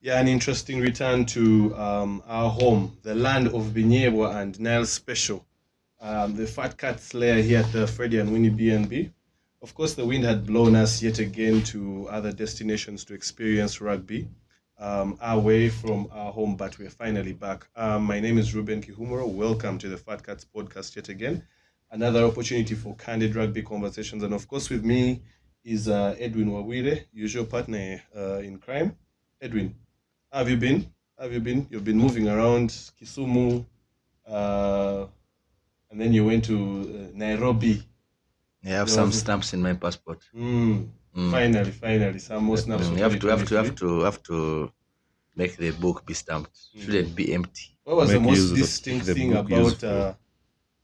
Yeah, an interesting return to our home, the land of Binyebwa and Nile Special. The Fat Cat Slayer here at the Freddie and Winnie B&B. Of course, the wind had blown us yet again to other destinations to experience rugby, away from our home, but we're finally back. My name is Ruben Kihumuro. Welcome to the Fat Cats podcast yet again. Another opportunity for candid rugby conversations. And of course, with me is Edwin Wawire, usual partner in crime. Edwin, how have you been? How have you been? You've been moving around Kisumu, uh, and then you went to Nairobi. I have some snaps in my passport. Finally, some more snaps. You have to make the book be stamped. Shouldn't be empty. What was the Make most use of distinct the thing book about useful.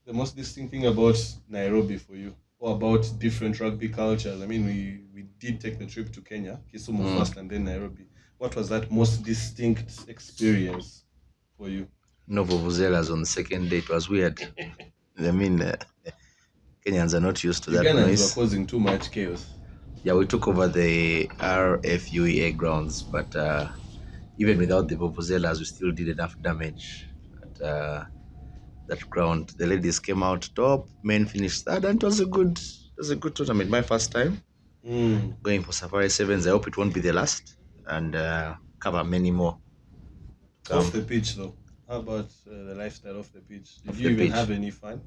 the most distinct thing about Nairobi for you, or about different rugby cultures? I mean, we did take the trip to Kenya, Kisumu first, and then Nairobi. What was that most distinct experience for you? No vuvuzelas on the second day. It was weird. I mean, Kenyans are not used to that Ugandans noise. were causing too much chaos. Yeah, we took over the RFUEA grounds, but even without the vuvuzelas, we still did enough damage at that ground. The ladies came out top, men finished third, and it was a good tournament. My first time going for Safari Sevens. I hope it won't be the last, and cover many more. Off the pitch, though, how about the lifestyle off the pitch? Did Off you the even pitch. have any fun?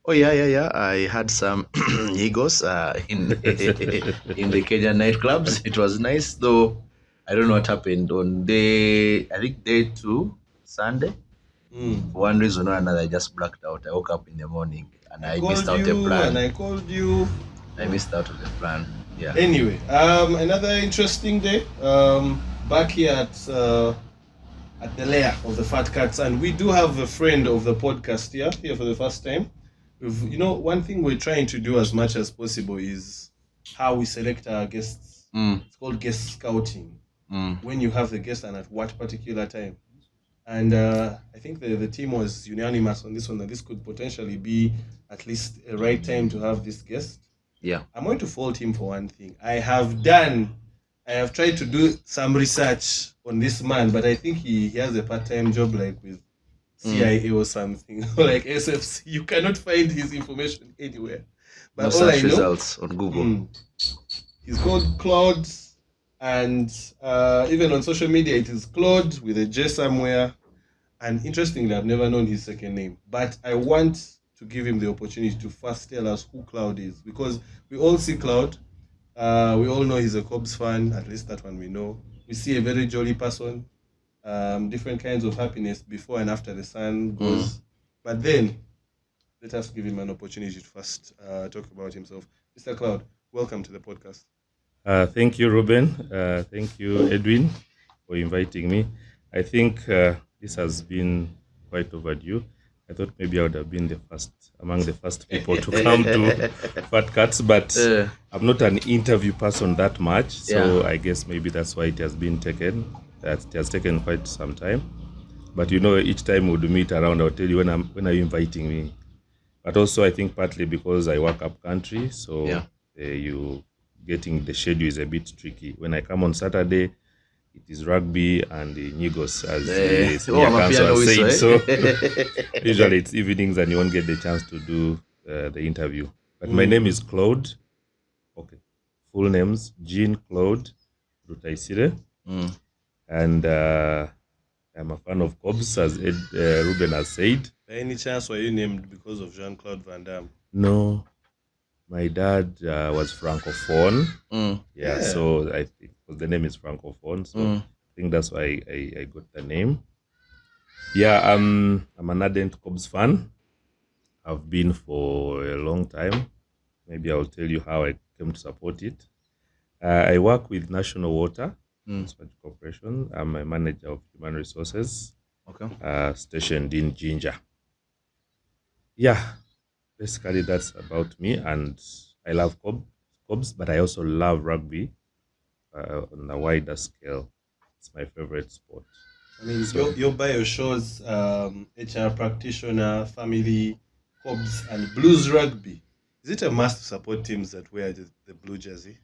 Oh yeah. I had some egos in in the Kenyan nightclubs. It was nice, though. I don't know what happened on day 2, Sunday. For one reason or another, I just blacked out. I woke up in the morning and I missed out the plan. And I called you. I missed out on the plan. Yeah. Anyway, another interesting day. Back here at the lair of the Fat Cats, and we do have a friend of the podcast here for the first time. One thing we're trying to do as much as possible is how we select our guests. It's called guest scouting. When you have the guest and at what particular time. And I think the team was unanimous on this one, that this could potentially be at least a right time to have this guest. Yeah. I'm going to fault him for one thing. I have tried to do some research on this man, but I think he has a part-time job like with CIA or something, or like SFC. You cannot find his information anywhere. But No all search I know, results on Google. he's called Claude, and even on social media it is Claude with a J somewhere. And interestingly, I've never known his second name, but I want to give him the opportunity to first tell us who Cloud is, because we all see Cloud. We all know he's a Cubs fan, at least that one we know. We see a very jolly person, different kinds of happiness before and after the sun goes. But then, let us give him an opportunity to first talk about himself. Mr. Cloud, welcome to the podcast. Thank you, Ruben. Thank you, Edwin, for inviting me. I think this has been quite overdue. I thought maybe I would have been among the first people to come to Fat Cats, but I'm not an interview person that much, so I guess maybe that's why it has been taken. That it has taken quite some time. But each time we would meet around, I'll tell you when are you inviting me. But also, I think partly because I work up country, so you getting the schedule is a bit tricky. When I come on Saturday, it is rugby and the Nigos, as the senior counsel was saying. So usually it's evenings and you won't get the chance to do the interview. But my name is Claude. Okay. Full names, Jean Claude Rutayisire. And I'm a fan of Cubs, as Ruben has said. By any chance, were you named because of Jean Claude Van Damme? No. My dad was Francophone. So I think the name is Francophone. So I think that's why I got the name. Yeah, I'm an ardent Cubs fan. I've been for a long time. Maybe I'll tell you how I came to support it. I work with National Water Corporation. I'm a manager of human resources, stationed in Jinja. Yeah. Basically, that's about me, and I love Cubs, but I also love rugby on a wider scale. It's my favorite sport. I mean, your bio shows HR practitioner, family, Cubs, and Blues rugby. Is it a must to support teams that wear the blue jersey?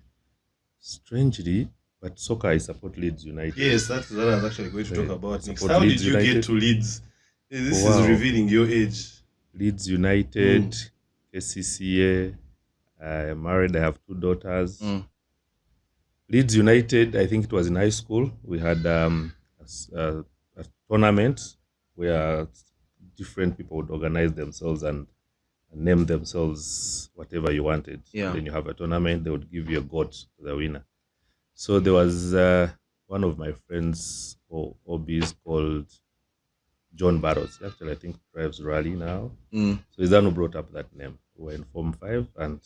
Strangely, But soccer, I support Leeds United. Yes, that's what I was actually going to talk about next. support How did Leeds you get United. to Leeds? This Wow. is revealing your age. Leeds United, KCCA. I'm married. I have 2 daughters. Leeds United, I think it was in high school. We had a tournament where different people would organize themselves and name themselves whatever you wanted. Yeah. And then you have a tournament, they would give you a goat to the winner. So there was one of my friends or hobbies called John Barros. Actually, I think drives rally now. So he's the one who brought up that name. We were in Form 5, and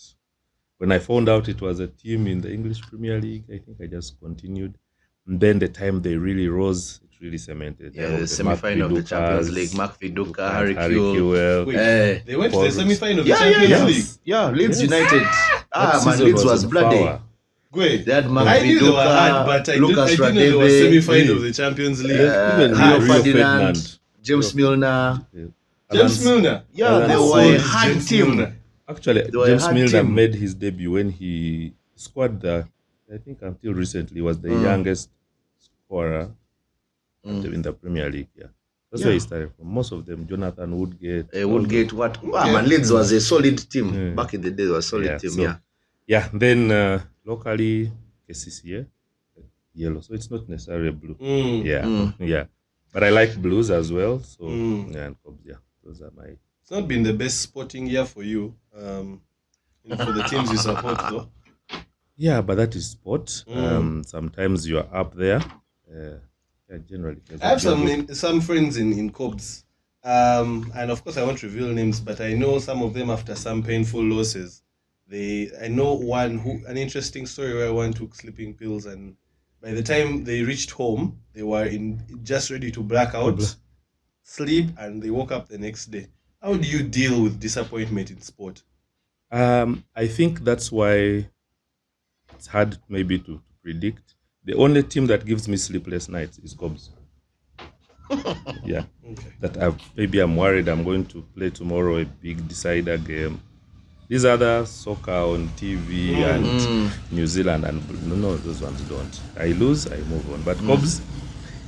when I found out it was a team in the English Premier League, I think I just continued. And then the time they really rose, it really cemented. Yeah, the semi-final of the Champions League. Mark Viduka, Harry Kewell. Kewell. Wait, they went to the semi-final of the Yeah, Champions League. yeah, Leeds United. That Man, season Leeds was in bloody. power. Great. They had Mark I knew they were hard, Viduka, but I Lucas didn't know they were Radebe, semi-final of the Champions League. Even Rio Rio Ferdinand, James Milner. James Milner. Yeah, they Alan were a Saul, hard James team. Milner. Actually, They were a James hard Milner team. made his debut when he scored I think until recently, was the youngest scorer in the Premier League. Yeah. That's where he started from. Most of them, Jonathan Woodgate. Woodgate, what? Man, Leeds was a solid team. Back in the day, it was a solid team, so, yeah. Then locally, KCCA, yellow. So it's not necessarily blue. Yeah. But I like blues as well. So, yeah, and Cubs, yeah. Those are my... It's not been the best sporting year for you, for the teams you support, though. Yeah, but that is sport. Sometimes you are up there. Generally. I have some friends in Cubs, and of course I won't reveal names, but I know some of them after some painful losses. I know an interesting story where one took sleeping pills, and by the time they reached home, they were just ready to black out, sleep, and they woke up the next day. How do you deal with disappointment in sport? I think that's why it's hard maybe to predict. The only team that gives me sleepless nights is Cubs. Yeah. Okay. That maybe I'm worried I'm going to play tomorrow a big decider game. These other soccer on TV and New Zealand and no, those ones don't. I lose, I move on. But Cubs,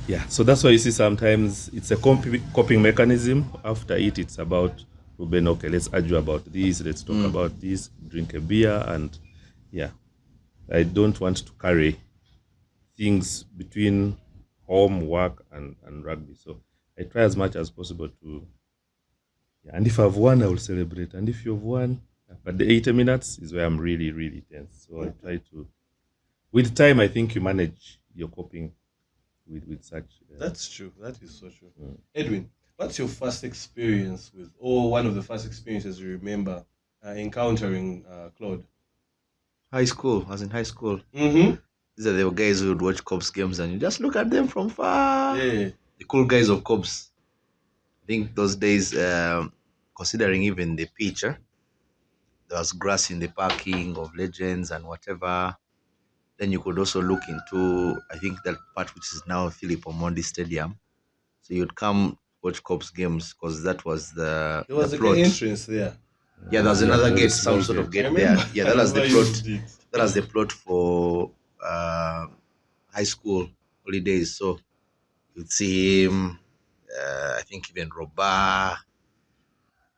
yeah. So that's why you see sometimes it's a coping mechanism. After it's about Ruben. Okay, let's argue about this. Let's talk about this. Drink a beer and yeah. I don't want to carry things between home, work, and rugby. So I try as much as possible to, and if I've won, I will celebrate. And if you've won, but the 80 minutes is where I'm really, really tense. So I try to, with time, I think you manage your coping with such. That's true. That is so true. Edwin, what's your first experience with, or one of the first experiences you remember encountering Claude? High school. I was in high school. These are the guys who would watch Cubs games and you just look at them from far. Yeah. The cool guys of Cubs. I think those days, considering even the pitch, there was grass in the parking of Legends and whatever. Then you could also look into, I think that part which is now Philip Omondi Stadium. So you'd come watch Cubs games because that was the There was plot. An entrance there. Yeah, there was another gate, some sort of gate there. Yeah, that was the plot. That was the plot for high school holidays. So you'd see him, I think even Roba,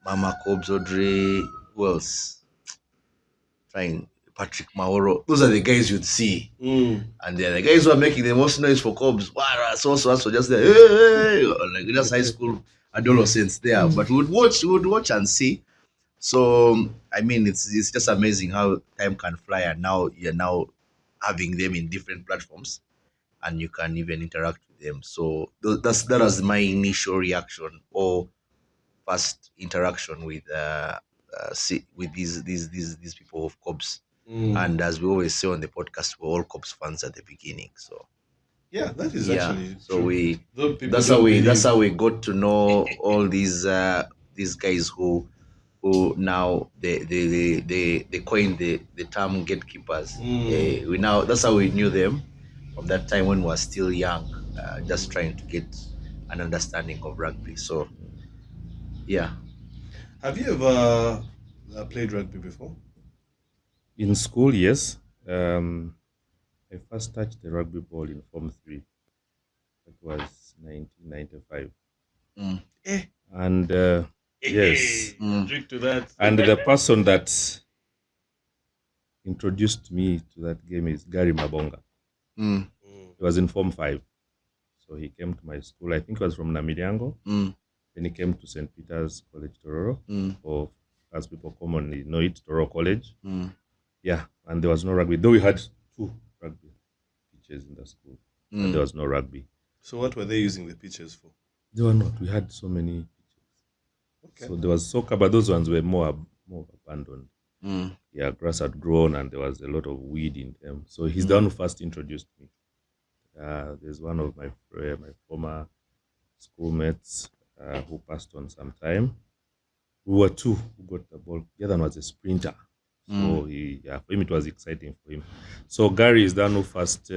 Mama Cobbs, Audrey, who else? Patrick Mauro. Those are the guys you'd see. And they're the guys who are making the most noise for Cobbs. So just there, hey, like just high school adolescents there. But we would watch and see. So I mean, it's just amazing how time can fly, and now you're now having them in different platforms, and you can even interact with them. So that was my initial reaction or first interaction with these people of Cubs. And as we always say on the podcast, we're all Cubs fans at the beginning. So yeah, that is actually so true. That's how we got to know all these guys who now they coined the term gatekeepers. That's how we knew them from that time when we were still young, just trying to get an understanding of rugby. So yeah. Have you ever played rugby before? In school, yes. I I first touched the rugby ball in Form 3. That was 1995. And yes, Drink to that. and the person that introduced me to that game is Gary Mabonga. He was in Form 5. So he came to my school. I think he was from Namiriango. Then he came to St. Peter's College, Tororo, or as people commonly know it, Tororo College. Yeah, and there was no rugby. Though we had 2 rugby pitches in the school, but there was no rugby. So what were they using the pitches for? They were not. We had so many pitches. Okay. So there was soccer, but those ones were more abandoned. Yeah, grass had grown and there was a lot of weed in them. So he's the one who first introduced me. There's one of my former schoolmates who passed on sometime. We were 2 who got the ball. The other one was a sprinter. So for him it was exciting for him. So Gary is the one who first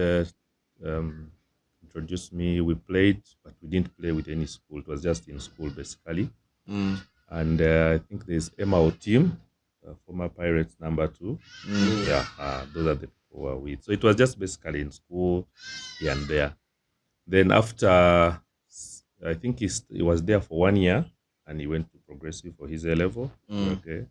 introduced me. We played, but we didn't play with any school. It was just in school basically. And I think there's Emma team, former Pirates number 2. Yeah, those are the people who were with. So it was just basically in school here and there. Then after, I think he was there for 1 year, and he went to Progressive for his A level. Okay.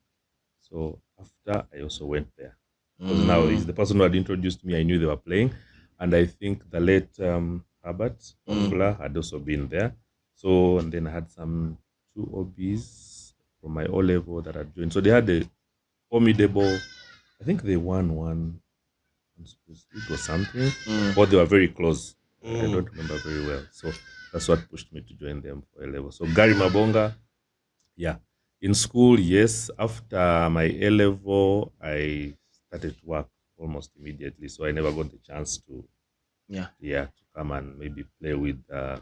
So after, I also went there. Because now he's the person who had introduced me. I knew they were playing. And I think the late Herbert Ofula had also been there. So, and then I had some 2 OBs from my O level that had joined. So they had a formidable, I think they won one league or something, but they were very close. I don't remember very well. So that's what pushed me to join them for A level. So Gary Mabonga, yeah. In school, yes. After my A level, I started to work almost immediately. So I never got the chance to to come and maybe play with the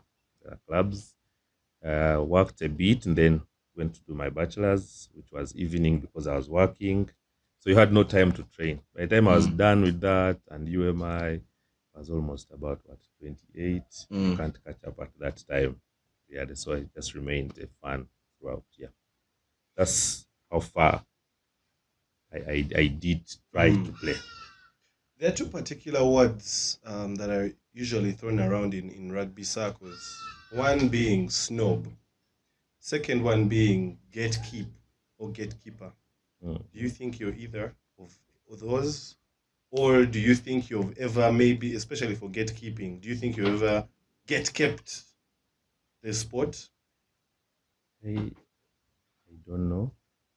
clubs. Worked a bit and then went to do my bachelor's, which was evening because I was working. So you had no time to train. By the time I was done with that and UMI, I was almost about 28. You can't catch up at that time. Yeah, so I just remained a fan throughout. Yeah, that's how far I did try to play. There are 2 particular words that are usually thrown around in rugby circles. One being snob, second one being gatekeep or gatekeeper. Do you think you're either of those? Or do you think you've ever, maybe, especially for gatekeeping, do you think you ever kept the sport? I don't know.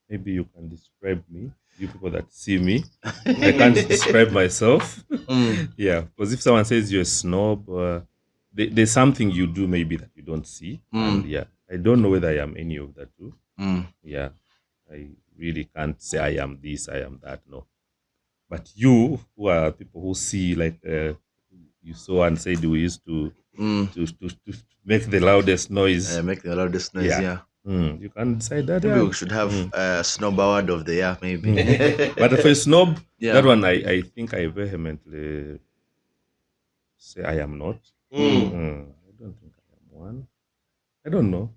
Maybe you can describe me. You people that see me, I can't describe myself. Yeah, because if someone says you're a snob, there's something you do maybe that you don't see. And yeah, I don't know whether I am any of that too. Yeah, I really can't say I am this, I am that. No. But you, who are people who see, like you saw and said we used to make the loudest noise. Make the loudest noise, yeah. You can decide that. Maybe we should have a snob award of the year, maybe. But for a snob, that one I think I vehemently say I am not. I don't think I am one. I don't know.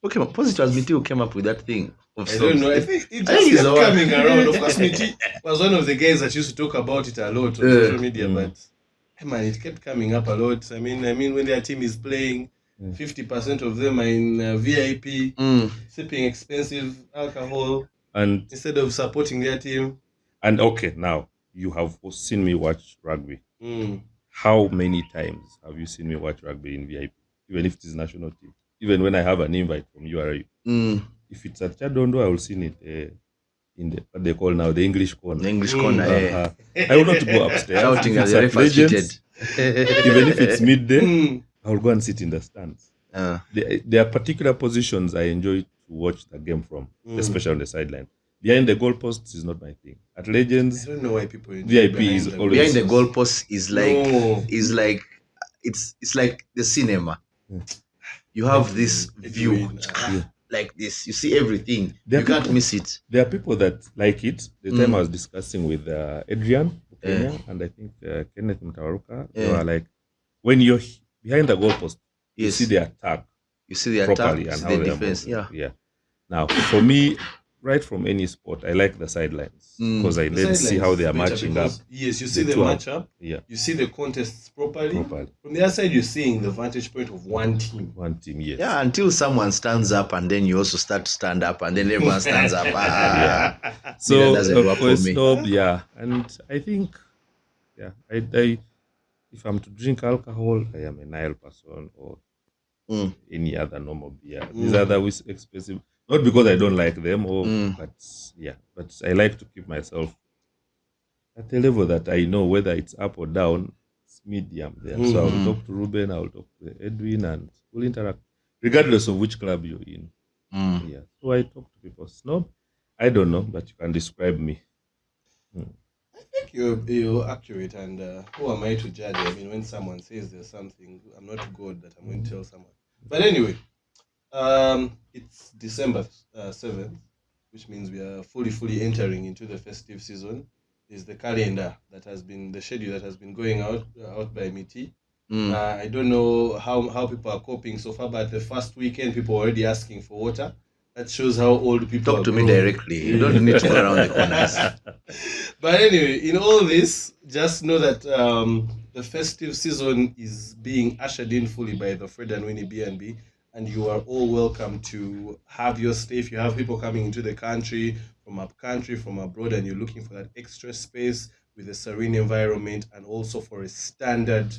Okay, suppose it was Miti who came up with that thing. I don't know. I think it just kept coming around. Of course, Miti was one of the guys that used to talk about it a lot on social media, but man, it kept coming up a lot. I mean, when their team is playing, 50% of them are in VIP, sipping expensive alcohol, and instead of supporting their team. And okay, now you have seen me watch rugby. How many times have you seen me watch rugby in VIP? Even if it is national team, even when I have an invite from URU. If it's at Chadondo, I will see it in the what they call now the English corner. The English corner. I will not go upstairs. Shouting If as it's the at referee Legends, even if it's midday, I will go and sit in the stands. There are particular positions I enjoy to watch the game from, especially on the sideline. Behind the goalposts is not my thing. At Legends, I don't know why people VIP is always behind the goalposts is like it's like the cinema. You have this view like this. You see everything. You can't miss it. There are people that like it. The time I was discussing with Adrian and I think Kenneth Mtawaruka, they were like, when you're behind the goalpost, you see the attack. You see the properly attack, and you see how the they defense. are moving. Yeah. Now, for me, right from any sport, I like the sidelines because I The then see how sidelines they are better matching up. because, yes, you see the the two are- matchup, Yeah, you see the contests properly. properly. From the other side, you're seeing the vantage point of one team. One team, yes. Yeah, until someone stands up and then you also start to stand up and then everyone stands up. That So doesn't work for me. stop, yeah. And I think, yeah, I if I'm to drink alcohol, I am a Nile person or any other normal beer. These other expensive, not because I don't like them, but yeah, but I like to keep myself at a level that I know whether it's up or down, it's medium there. So I'll talk to Ruben, I'll talk to Edwin, and we'll interact, regardless of which club you're in. Yeah. So I talk to people. Snob, I don't know, but you can describe me. I think you're accurate, and who am I to judge? I mean, when someone says there's something, I'm not God that I'm going to tell someone. But anyway, it's December 7th, which means we are fully entering into the festive season. Is the calendar that has been the schedule that has been going out by MITI. I don't know how people are coping so far, but the first weekend people are already asking for water. That shows how old people Talk are to me growing. directly. You don't need to go around the corners. But anyway, in all this, just know that the festive season is being ushered in fully by the Fred and Winnie B&B, and you are all welcome to have your stay. If you have people coming into the country, from up country, from abroad, and you're looking for that extra space with a serene environment and also for a standard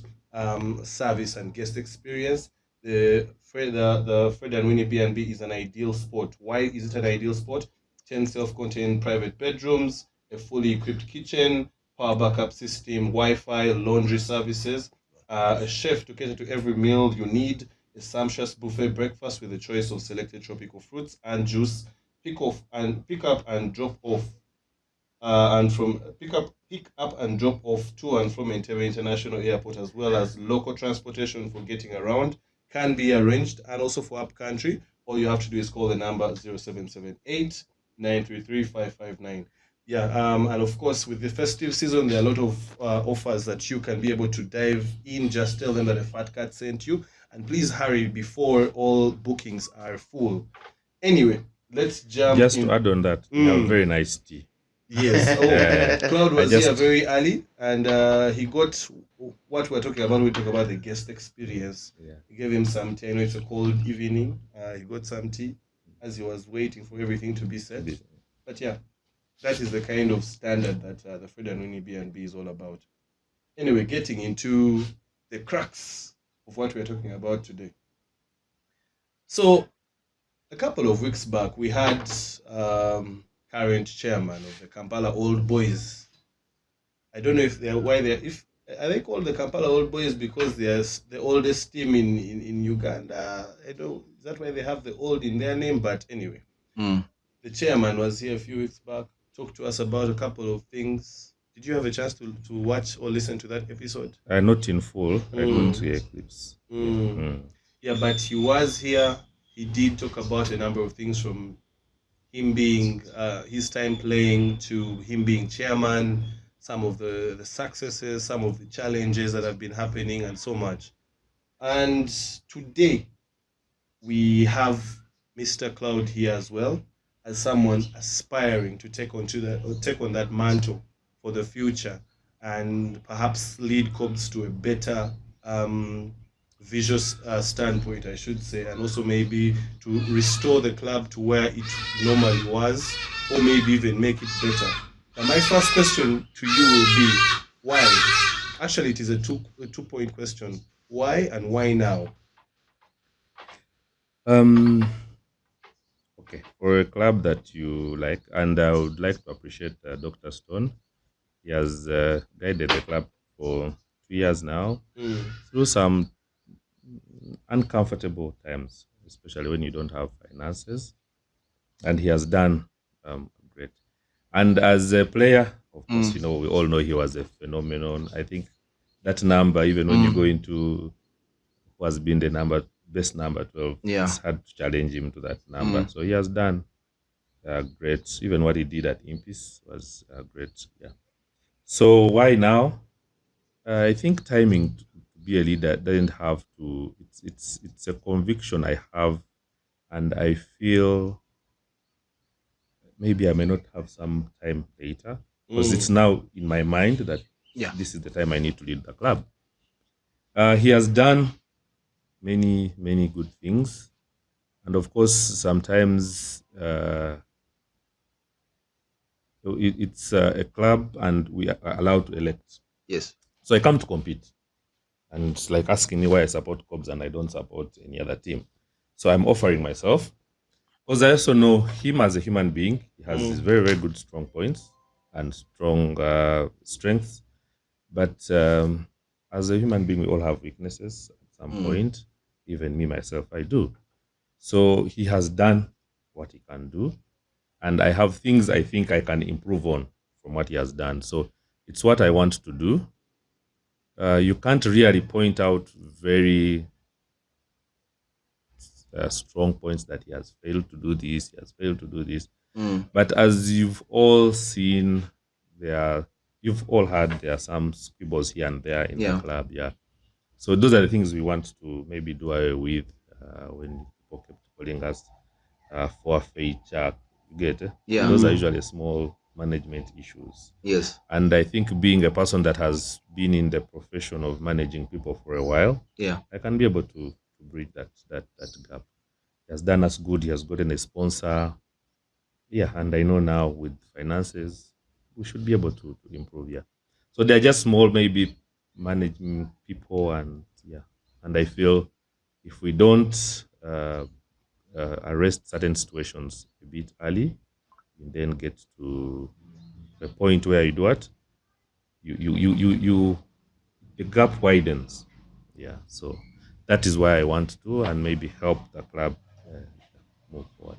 service and guest experience, the Fred and Winnie B&B is an ideal spot. Why is it an ideal spot? 10 self-contained private bedrooms, a fully equipped kitchen, power backup system, Wi-Fi, laundry services, a chef to cater to every meal you need, a sumptuous buffet breakfast with a choice of selected tropical fruits and juice, pick up and drop off, and from pick up and drop off to and from Entebbe International Airport, as well as local transportation for getting around can be arranged, and also for upcountry. All you have to do is call the number 0778 933 559. Yeah, and of course, with the festive season, there are a lot of offers that you can be able to dive in. Just tell them that a Fat Cat sent you, and please hurry before all bookings are full. Anyway, let's jump Just in. to add on that, we have very nice tea. Yes. Oh, Claude was just- here very early, and he got what we're talking about. We talk about the guest experience. Yeah. We gave him some tea. I know it's a cold evening. He got some tea as he was waiting for everything to be set. But yeah, that is the kind of standard that the Fred and Winnie B&B is all about. Anyway, getting into the crux of what we're talking about today. So, a couple of weeks back, we had current chairman of the Kampala Old Boys. I don't know if they're are they called the Kampala Old Boys because they're the oldest team in Uganda? I don't. Is that why they have the old in their name? But anyway, the chairman was here a few weeks back, talked to us about a couple of things. Did you have a chance to watch or listen to that episode? Not in full. I couldn't hear clips. Yeah, but he was here. He did talk about a number of things, from him being his time playing to him being chairman, some of the successes, some of the challenges that have been happening, and so much. And today we have Mr. Cloud here as well, as someone aspiring to take on that mantle for the future, and perhaps lead Cobs to a better visual standpoint, I should say, and also maybe to restore the club to where it normally was, or maybe even make it better. And my first question to you will be, why? Actually, it is a two-point question. Why and why now? Okay, for a club that you like, and I would like to appreciate Dr. Stone. He has guided the club for 2 years now through some uncomfortable times, especially when you don't have finances, and he has done great. And as a player, of course, we all know he was a phenomenon. I think that number, even when you go into who has been the best number 12, it's hard to challenge him to that number. So he has done great. Even what he did at Impis was great. Yeah. So why now? I think timing to be a leader doesn't have to. It's a conviction I have, and I feel maybe I may not have some time later, because it's now in my mind that this is the time I need to lead the club. He has done many, many good things. And of course, sometimes it's a club and we are allowed to elect. Yes. So I come to compete. And it's like asking me why I support Cobs and I don't support any other team. So I'm offering myself. Because I also know him as a human being. He has his very, very good strong points and strong strengths. But as a human being, we all have weaknesses at some point. Even me, myself, I do. So he has done what he can do. And I have things I think I can improve on from what he has done. So it's what I want to do. You can't really point out very strong points that he has failed to do this, he has failed to do this. But as you've all seen, you've all heard there are some squibbles here and there in the club. So those are the things we want to maybe do away with when people kept calling us forfeit. You get it? Those are usually small management issues. Yes. And I think being a person that has been in the profession of managing people for a while, I can be able to bridge that gap. He has done us good. He has gotten a sponsor. And I know now with finances, we should be able to improve. So they're just small, maybe managing people, and I feel if we don't arrest certain situations a bit early, and then get to a point where you do what the gap widens. So that is why I want to, and maybe help the club move forward.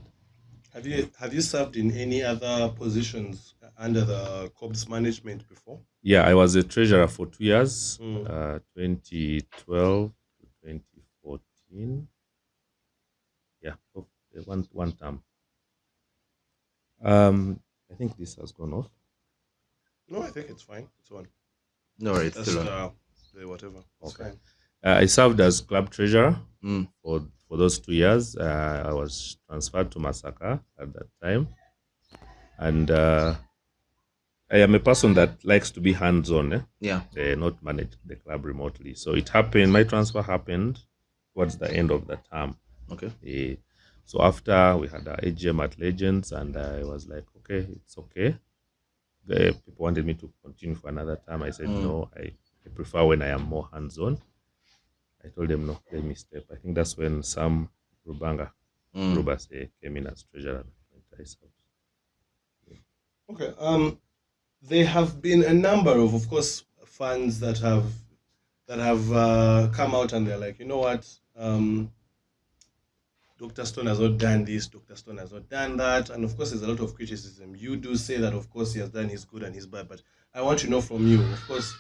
Have you served in any other positions under the Cobs management before? I was a treasurer for 2 years, 2012 to 2014. One term. I think this has gone off. No, I think it's fine. It's on. No, it's still on. Whatever. Okay. I served as club treasurer for those 2 years. I was transferred to Masaka at that time. And I am a person that likes to be hands-on. Not manage the club remotely. So it happened, my transfer happened towards the end of the term. Okay. So after we had our AGM at Legends, and I was like, okay, it's okay. The people wanted me to continue for another time. I said, no, I prefer when I am more hands-on. I told them, no, let me step. I think that's when Sam Rubanga came in as treasurer. Okay. There have been a number of course, fans that have come out and they're like, you know what, Dr. Stone has not done this, Dr. Stone has not done that. And of course, there's a lot of criticism. You do say that, of course, he has done his good and his bad. But I want to know from you, of course,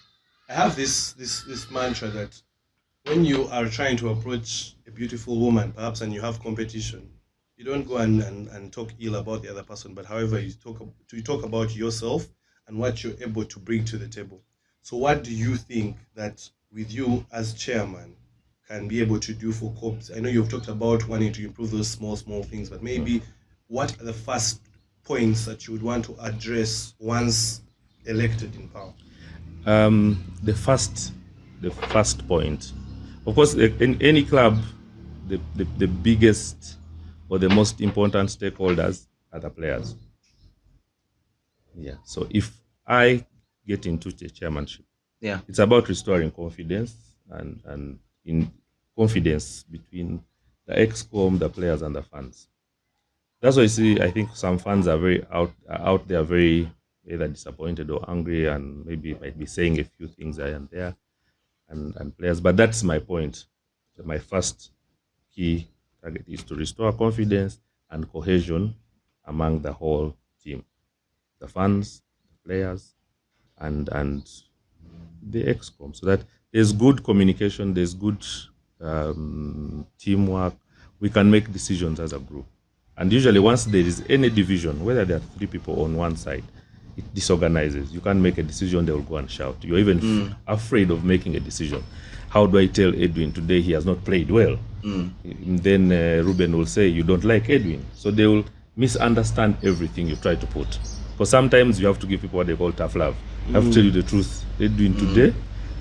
I have this mantra that when you are trying to approach a beautiful woman, perhaps, and you have competition, you don't go and talk ill about the other person, but however, you talk about yourself and what you're able to bring to the table. So what do you think that with you as chairman can be able to do for Cobs? I know you've talked about wanting to improve those small things, but maybe what are the first points that you would want to address once elected in power? The first point, of course, in any club, the biggest or the most important stakeholders are the players. So if I get into the chairmanship, it's about restoring confidence and in confidence between the ExCom, the players, and the fans. That's why you see, I think some fans are very out there, very either disappointed or angry, and maybe might be saying a few things here and there, and players. But that's my point. My first key target is to restore confidence and cohesion among the whole team, the fans, the players, and the ExCom, so that there's good communication, there's good teamwork. We can make decisions as a group. And usually once there is any division, whether there are 3 people on one side, it disorganizes. You can't make a decision, they will go and shout. You're even afraid of making a decision. How do I tell Edwin today he has not played well? Then Ruben will say, you don't like Edwin. So they will misunderstand everything you try to put. Because sometimes you have to give people what they call tough love. I have to tell you the truth. They're doing today.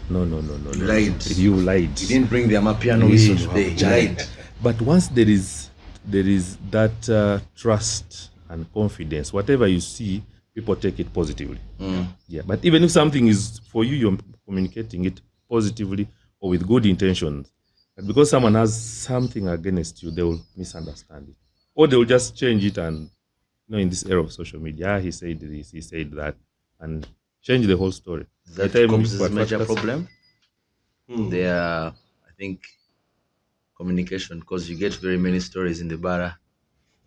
No. You lied. You lied. You didn't bring the Amapiano whistle today. You lied. But once there is that trust and confidence, whatever you see, people take it positively. Yeah. But even if something is for you, you're communicating it positively or with good intentions. But because someone has something against you, they will misunderstand it, or they will just change it. And in this era of social media, he said this, he said that, and change the whole story. That becomes a major problem. There, I think, communication, because you get very many stories in the bara.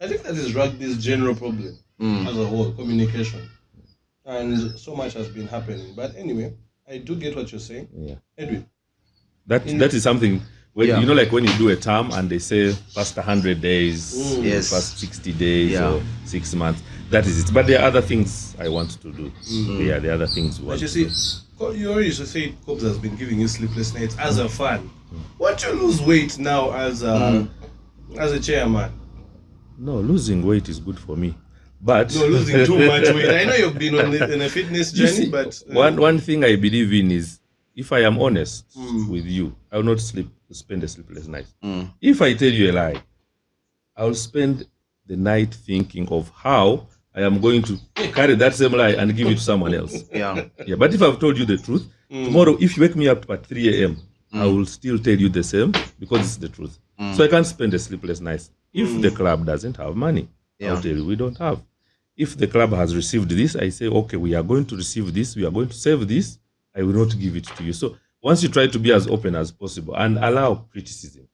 I think that is rugby's general problem as a whole, communication. And so much has been happening. But anyway, I do get what you're saying. Yeah. Edwin. That is something, when, like when you do a term and they say past 100 days, past 60 days or 6 months, that is it. But there are other things I want to do. Yeah, there are other things we want to do. You already used to say Cobbs has been giving you sleepless nights as a fan. Want you lose weight now as a chairman? No, losing weight is good for me. But no, losing too much weight. I know you've been on a fitness journey, but one thing I believe in is, if I am honest with you, I will not spend a sleepless night. If I tell you a lie, I will spend the night thinking of how I am going to carry that same lie and give it to someone else. Yeah. But if I've told you the truth, tomorrow, if you wake me up at 3 a.m., I will still tell you the same, because it's the truth. So I can't spend a sleepless night. If the club doesn't have money, I'll tell you we don't have. If the club has received this, I say, okay, we are going to receive this, we are going to save this, I will not give it to you. So once you try to be as open as possible and allow criticism.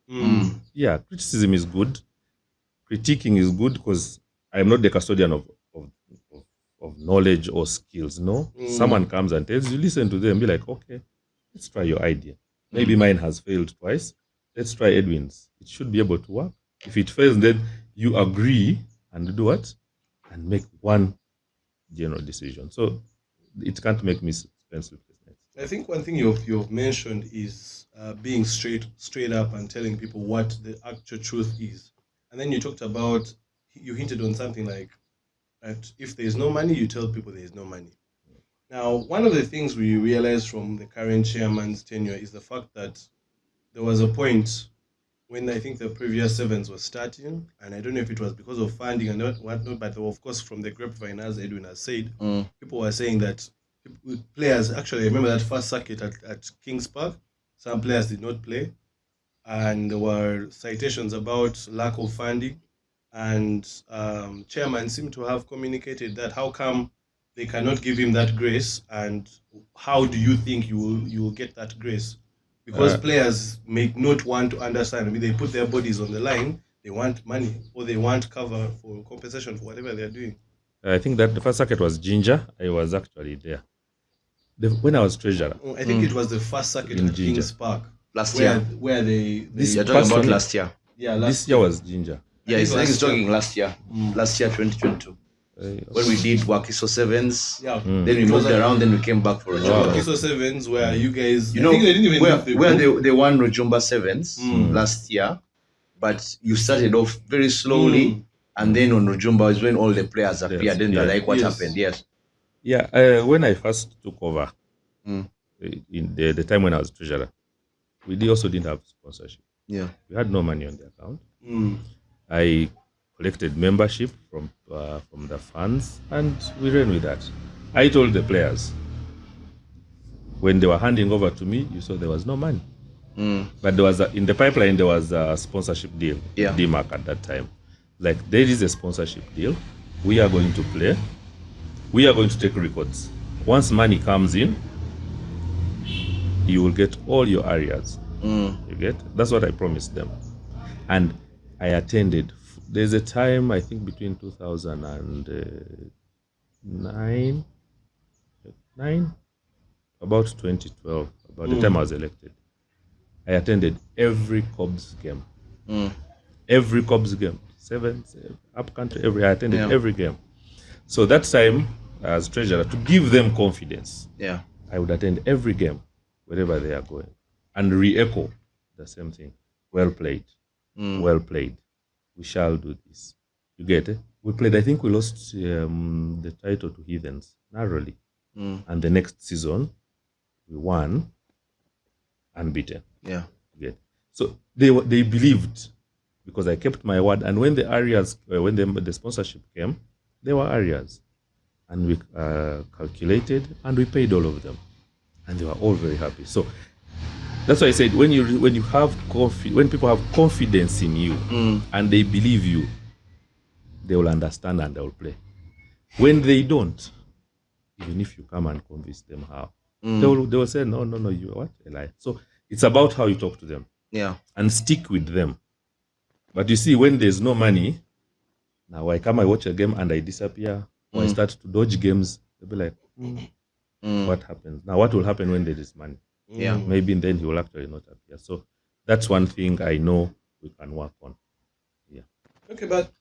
Yeah, criticism is good. Critiquing is good, because I am not the custodian of knowledge or skills. No, someone comes and tells you, listen to them, be like, okay, let's try your idea. Maybe mine has failed twice. Let's try Edwin's. It should be able to work. If it fails, then you agree and do what? And make one general decision. So it can't make me spend sleepless nights. I think one thing you've mentioned is being straight up and telling people what the actual truth is. And then you talked about, you hinted on something like that if there's no money, you tell people there's no money. Now, one of the things we realized from the current chairman's tenure is the fact that there was a point when I think the previous sevens were starting, and I don't know if it was because of funding and whatnot, but of course from the grapevine, as Edwin has said, people were saying that players, actually I remember that first circuit at Kings Park, some players did not play, and there were citations about lack of funding, and chairman seemed to have communicated that how come they cannot give him that grace, and how do you think you will get that grace? Because players may not want to understand. I mean, they put their bodies on the line, they want money, or they want cover for compensation for whatever they're doing. I think that the first circuit was Ginger. I was actually there. When I was treasurer. I think it was the first circuit at Kings Park. Last year. Where they you're talking about last year. Yeah, this year was Ginger. Yeah, he's talking last year. Last year, 2022. When we did Wakiso Sevens, then we moved around, then we came back for Rujumba. Wakiso Sevens, where you guys, you know, they didn't even they won Rujumba Sevens last year, but you started off very slowly, and then on Rujumba is when all the players appeared. Then they're like, what happened? Yes. Yeah, when I first took over, in the time when I was treasurer, we also didn't have sponsorship. Yeah, we had no money on the account. I collected membership from the funds, and we ran with that. I told the players, when they were handing over to me, you saw there was no money. But there was in the pipeline, there was a sponsorship deal, DMAC at that time. Like, there is a sponsorship deal. We are going to play. We are going to take records. Once money comes in, you will get all your areas. You get? That's what I promised them. And I attended. There's a time, I think between 2009, about 2012, about the time I was elected, I attended every Cobbs game. Every Cobbs game. Sevens, up country, I attended every game. So that time, as treasurer, to give them confidence, I would attend every game, wherever they are going, and re-echo the same thing. Well played. Well played. We shall do this. You get it? We played, I think we lost the title to Heathens narrowly. And the next season, we won unbeaten. Yeah. You get? So they believed because I kept my word. And when the areas, when the sponsorship came, there were areas. And we calculated and we paid all of them. And they were all very happy. So that's why I said when you have when people have confidence in you and they believe you, they will understand and they will play. When they don't, even if you come and convince them how, they will say no, you what a lie. So it's about how you talk to them, and stick with them. But you see, when there's no money, now I come, I watch a game and I disappear, or I start to dodge games. They'll be like, what happens now? What will happen when there is money? Maybe then he will actually not appear. So that's one thing I know we can work on. Yeah. Okay, but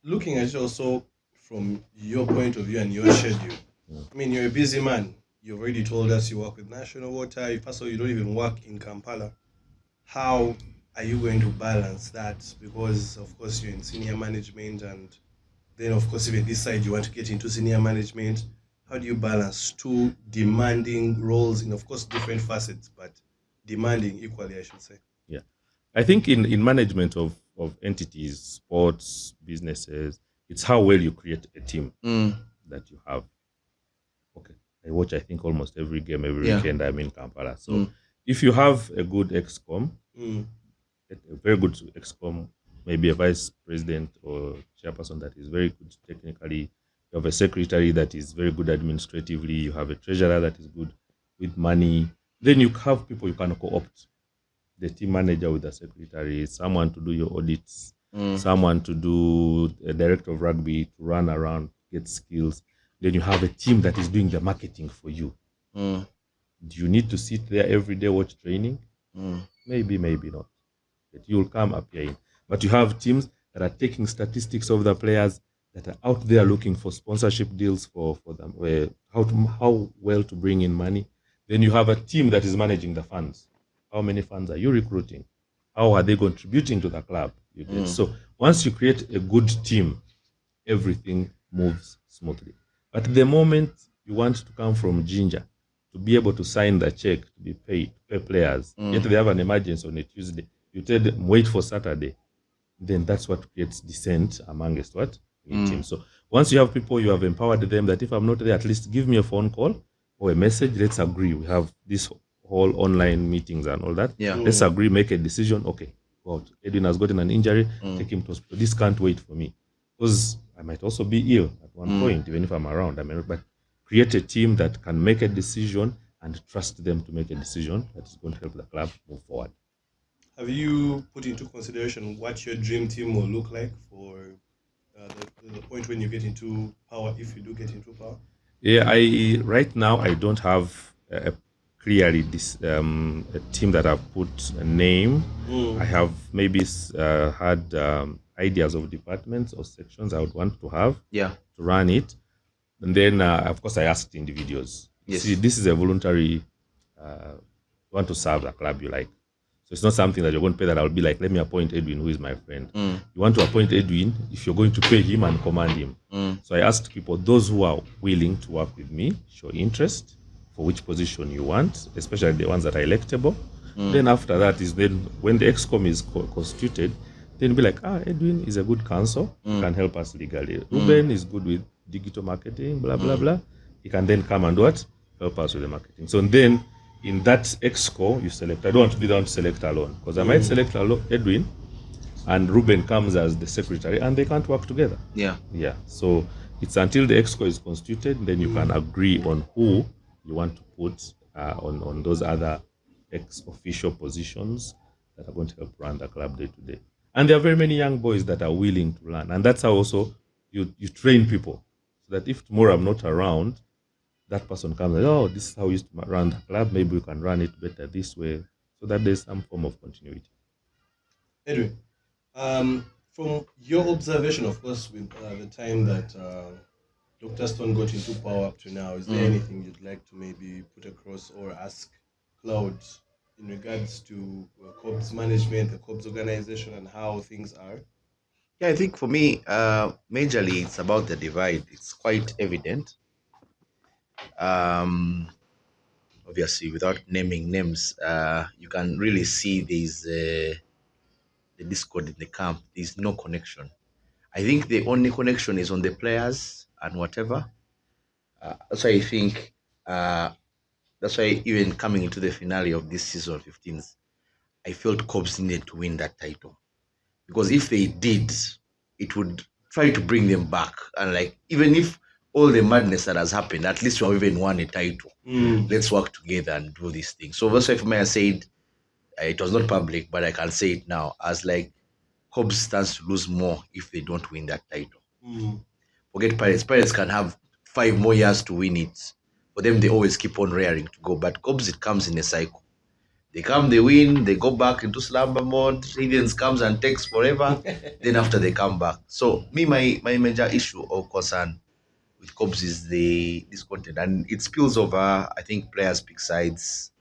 looking at it also from your point of view and your schedule, I mean, you're a busy man. You've already told us you work with National Water. First of all, you don't even work in Kampala. How are you going to balance that? Because, of course, you're in senior management, and then, of course, even this side, you want to get into senior management. How do you balance two demanding roles in, of course, different facets, but demanding equally, I should say? Yeah. I think in management of entities, sports, businesses, it's how well you create a team that you have. Okay. I watch, I think, almost every game, every weekend I'm in Kampala. So if you have a good excom, a very good excom, maybe a vice president or chairperson that is very good technically, you have a secretary that is very good administratively, you have a treasurer that is good with money, then you have people you can co-opt. The team manager with the secretary, someone to do your audits, someone to do a director of rugby to run around, get skills. Then you have a team that is doing the marketing for you. Do you need to sit there every day, watch training? Maybe, maybe not. But you'll come appearing. But you have teams that are taking statistics of the players, that are out there looking for sponsorship deals for them, where how well to bring in money. Then you have a team that is managing the funds. How many funds are you recruiting? How are they contributing to the club? You get? So once you create a good team, everything moves smoothly. But the moment you want to come from Ginger to be able to sign the check to be paid, pay players, yet they have an emergency on a Tuesday, you tell them wait for Saturday, then that's what creates dissent amongst what? Your team. So once you have people, you have empowered them that if I'm not there, at least give me a phone call or a message. Let's agree. We have this whole online meetings and all that. Let's agree, make a decision. Okay, go out. Edwin has gotten an injury, take him to hospital. This can't wait for me. Because I might also be ill at one point, even if I'm around. But create a team that can make a decision and trust them to make a decision that is going to help the club move forward. Have you put into consideration what your dream team will look like for the point when you get into power, if you do get into power? Yeah, right now I don't have clearly this a team that I've put a name. I have maybe had ideas of departments or sections I would want to have to run it, and then of course I asked individuals. See, this is a voluntary. You want to serve the club you like. So it's not something that you're going to pay that I'll be like, let me appoint Edwin, who is my friend. You want to appoint Edwin if you're going to pay him and command him. So I asked people, those who are willing to work with me, show interest for which position you want, especially the ones that are electable. Then after that is then when the ExCom is constituted, then be like, Edwin is a good counsel, can help us legally. Ruben is good with digital marketing, blah, blah, blah. He can then come and what? Help us with the marketing. So then in that ExCo, you select. I don't want to be the one to select alone, because I might select Edwin, and Ruben comes as the secretary, and they can't work together. Yeah. So it's until the ExCo is constituted, then you can agree on who you want to put on those other ex-official positions that are going to help run the club day to day. And there are very many young boys that are willing to learn, and that's how also you train people, so that if tomorrow I'm not around, that person comes and, oh, this is how we used to run the club. Maybe we can run it better this way, so that there's some form of continuity. Edwin, from your observation, of course, with the time that Dr. Stone got into power up to now, is there anything you'd like to maybe put across or ask Cloud in regards to COBS management, the COBS organization, and how things are? Yeah, I think for me, majorly it's about the divide. It's quite evident. Obviously, without naming names, you can really see there's the discord in the camp. There's no connection. I think the only connection is on the players and whatever. That's why I think. That's why even coming into the finale of this season 15s, I felt Cobs needed to win that title. Because if they did, it would try to bring them back. And like, even if all the madness that has happened, at least we have even won a title. Let's work together and do this thing. So that's why for me, I said it was not public, but I can say it now as like Hobbs stands to lose more if they don't win that title. Forget Pirates. Pirates can have 5 more years to win it. For them, they always keep on rearing to go. But Hobbs, it comes in a cycle. They come, they win, they go back into slumber mode. Indians comes and takes forever. Then after they come back. So me, my major issue or concern with Cobs is the discontent, and it spills over. I think players pick sides.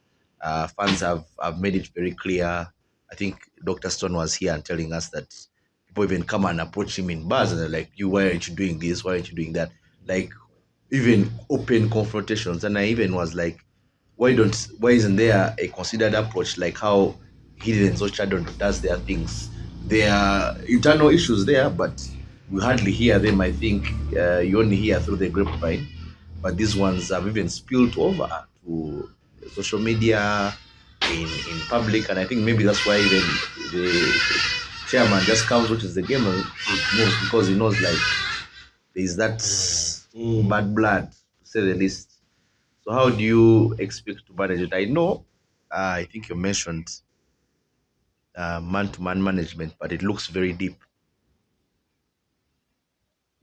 Fans have made it very clear. I think Dr. Stone was here and telling us that people even come and approach him in bars and they're like, "You, why aren't you doing this? Why aren't you doing that?" Like even open confrontations. And I even was like, why isn't there a considered approach like how Hidden and Zochadon does their things? There are internal issues there, but we hardly hear them. I think you only hear through the grapevine, but these ones have even spilled over to social media, in public, and I think maybe that's why even the chairman just comes, watches the game and moves, because he knows like there's that bad blood, to say the least. So how do you expect to manage it? I know, I think you mentioned man-to-man management, but it looks very deep.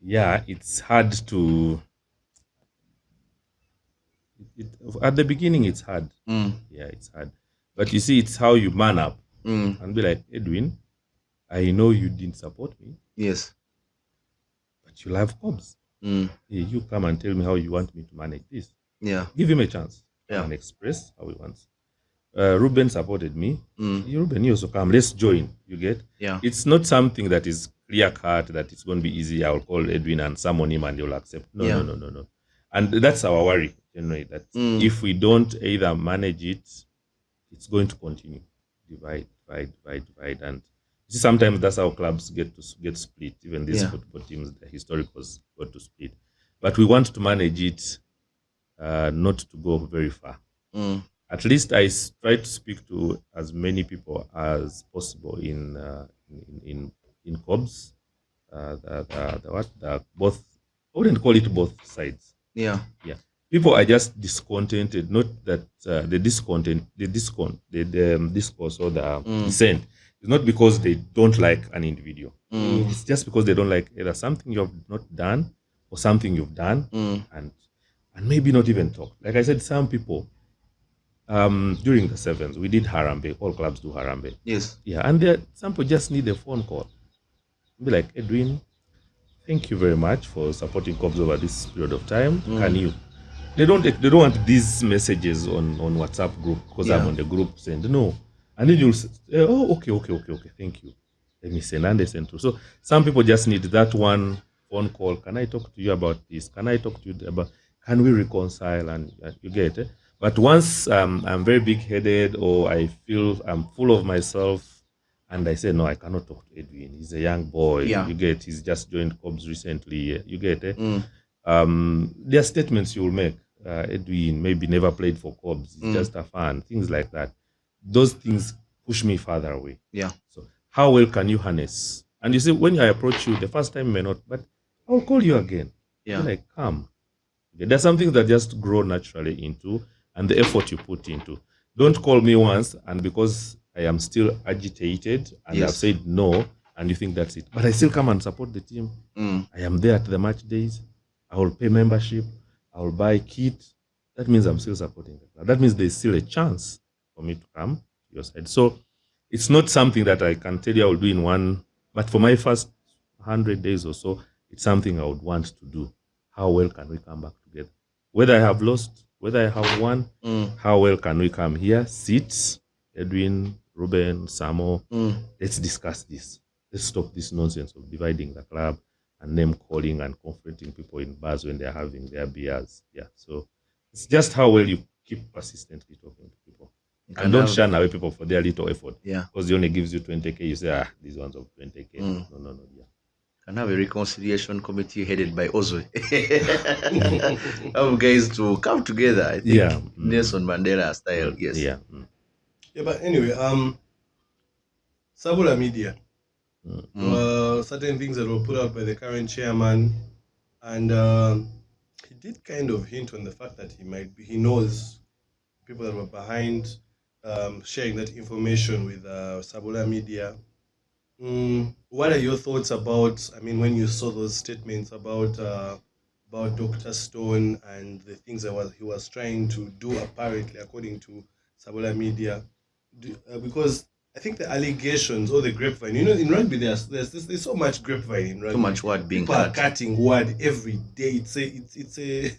Yeah, it's hard to. At the beginning, it's hard. Yeah, it's hard. But you see, it's how you man up and be like, Edwin, I know you didn't support me. Yes. But you love Cobs. Hey, you come and tell me how you want me to manage this. Yeah. Give him a chance. Yeah. And express how he wants. Ruben supported me. Ruben, you also come. Let's join. You get? Yeah. It's not something that is clear cut, that it's going to be easy. I'll call Edwin and summon him and he'll accept. No. And that's our worry, generally, that if we don't either manage it, it's going to continue. Divide. And you see, sometimes that's how clubs get split. Even these football teams, the historicals got to split. But we want to manage it, not to go very far. At least I try to speak to as many people as possible in Cobs. Both, I wouldn't call it both sides. Yeah. People are just discontented. Not that the discourse or the dissent is not because they don't like an individual. It's just because they don't like either something you have not done or something you've done, and maybe not even talk. Like I said, some people. During the sevens, we did Harambe. All clubs do Harambe. Yes. Yeah, and some people just need a phone call. Be like, Edwin, thank you very much for supporting Cobs over this period of time. Can you? They don't want these messages on WhatsApp group because I'm on the group. Send no, and then you'll say, oh, okay, thank you. Let me send, and they send through. So some people just need that one phone call. Can I talk to you about this? Can I talk to you about? Can we reconcile? And you get it. But once I'm very big-headed or I feel I'm full of myself and I say, no, I cannot talk to Edwin. He's a young boy. Yeah. You get, he's just joined Cobs recently. You get it. There are statements you'll make. Edwin maybe never played for Cobs. He's just a fan. Things like that. Those things push me farther away. Yeah. So how well can you harness? And you see, when I approach you, the first time may not, but I'll call you again. Yeah. You're like, come. Okay, there's something that just grow naturally into, and the effort you put into. Don't call me once, and because I am still agitated and I've said no, and you think that's it. But I still come and support the team. I am there at the match days. I will pay membership. I will buy kit. That means I'm still supporting the club. That means there's still a chance for me to come to your side. So it's not something that I can tell you I will do in one, but for my first 100 days or so, it's something I would want to do. How well can we come back together? Whether I have lost, whether I have won, how well can we come here, sit, Edwin, Ruben, Samo, let's discuss this. let's stop this nonsense of dividing the club and name calling and confronting people in bars when they're having their beers. Yeah, so it's just how well you keep persistently talking to people. And don't shun away people for their little effort. Yeah. Because he only gives you 20K, you say, these ones of 20K. No, yeah. Can have a reconciliation committee headed by Ozwe. Have guys to come together, I think. Nelson Mandela style, yes. Yeah. Yeah, but anyway, Sabula Media. Certain things that were put out by the current chairman, and he did kind of hint on the fact that he knows people that were behind sharing that information with Sabula Media. What are your thoughts about, when you saw those statements about Dr. Stone and the things that he was trying to do, apparently, according to Sabula Media? Because I think the allegations or the grapevine, in rugby, there's so much grapevine in rugby. Too much word being People are cutting word every day. It's a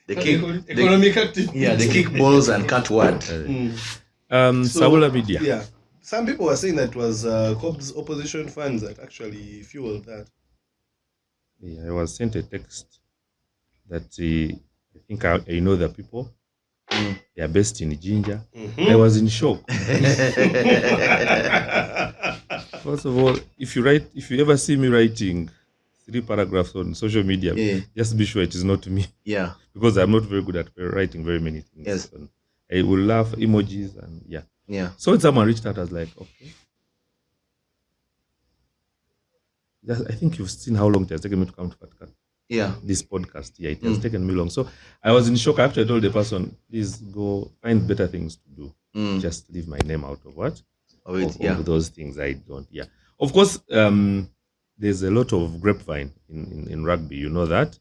economic activity. Yeah, they kick balls and cut word. Sabula Media. Yeah. Some people were saying that was COB's opposition funds that actually fueled that. Yeah, I was sent a text that I think I know the people. They are based in Jinja. I was in shock. First of all, if you ever see me writing 3 paragraphs on social media, just be sure it is not me. Yeah. Because I'm not very good at writing very many things. Yes. And I will laugh, emojis, and yeah. Yeah. So when someone reached out, I was like, okay. I think you've seen how long it has taken me to come to Fatcat. Yeah. This podcast. Yeah, it has taken me long. So I was in shock. I actually told the person, please go find better things to do. Just leave my name out of what? Of those things. I don't. Yeah. Of course, there's a lot of grapevine in rugby. You know that.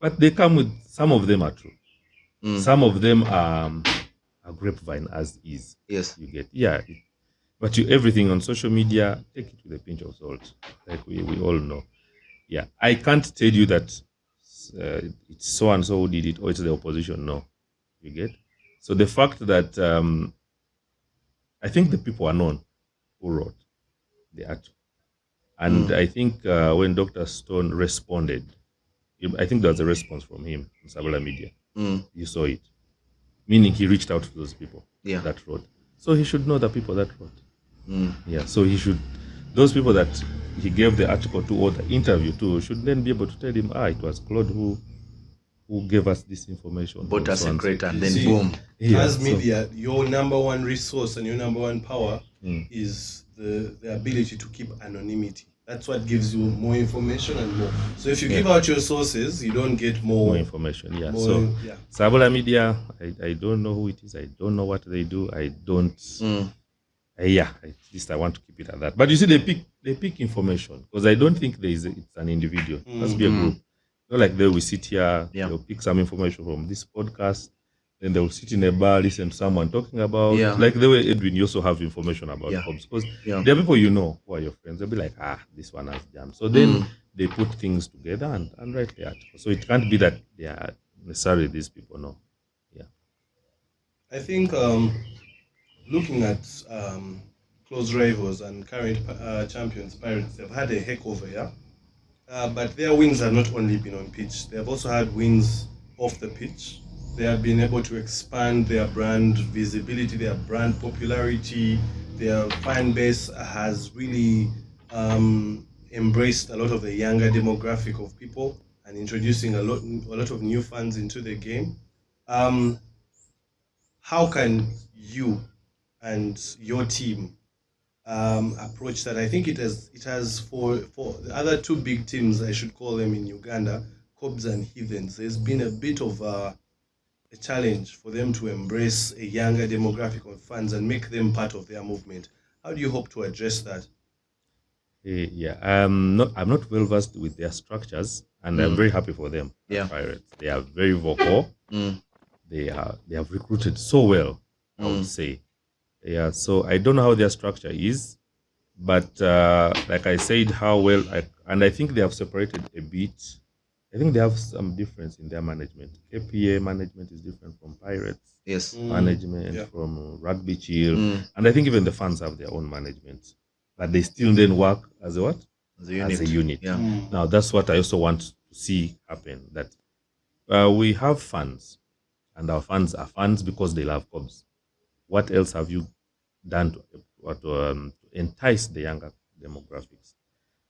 But they come with, some of them are true. Some of them are grapevine as is. Yes. You get. Yeah. But everything on social media, take it with a pinch of salt. Like we all know. Yeah, I can't tell you that it's so and so who did it or it's the opposition. No, you get. So the fact that I think the people are known who wrote the article, and I think when Dr. Stone responded, I think there was a response from him in Sabula Media. You saw it, meaning he reached out to those people that wrote. So he should know the people that wrote. Yeah, so he should. Those people that he gave the article to or the interview to should then be able to tell him, it was Claude who gave us this information. Bought a secret and then See, boom. As media, your number one resource and your number one power is the ability to keep anonymity. That's what gives you more information and more. So if you give out your sources, you don't get more information. Yeah. Sabula Media, I don't know who it is. I don't know what they do. I don't. At least I want to keep it at that. But you see, they pick information because I don't think it's an individual. It must be a group. Not like they will sit here, they'll pick some information from this podcast, then they will sit in a bar, listen to someone talking about, like the way Edwin, you also have information about COBs. Because there are people you know who are your friends. They'll be like, this one has jammed. So then they put things together and write the article. So it can't be that they are necessarily these people, no. Yeah. I think looking at close rivals and current champions, Pirates, they've had a heck of a year. But their wins have not only been on pitch, they have also had wins off the pitch. They have been able to expand their brand visibility, their brand popularity. Their fan base has really embraced a lot of the younger demographic of people and introducing a lot of new fans into the game. How can you and your team approach that? I think it has for the other 2 big teams, I should call them in Uganda, COBs and Heathens. There's been a bit of a challenge for them to embrace a younger demographic of fans and make them part of their movement. How do you hope to address that? I'm not well versed with their structures, and I'm very happy for them. Pirates, they are very vocal. They have recruited so well, I would say. Yeah, so I don't know how their structure is, but like I said, how well, I think they have separated a bit. I think they have some difference in their management. KPA management is different from Pirates. Yes. Management from Rugby Chill. And I think even the fans have their own management. But they still then work as a what? The As a unit. Yeah. Now, that's what I also want to see happen, that we have funds, and our funds are funds because they love Cobs. What else have you done to entice the younger demographics?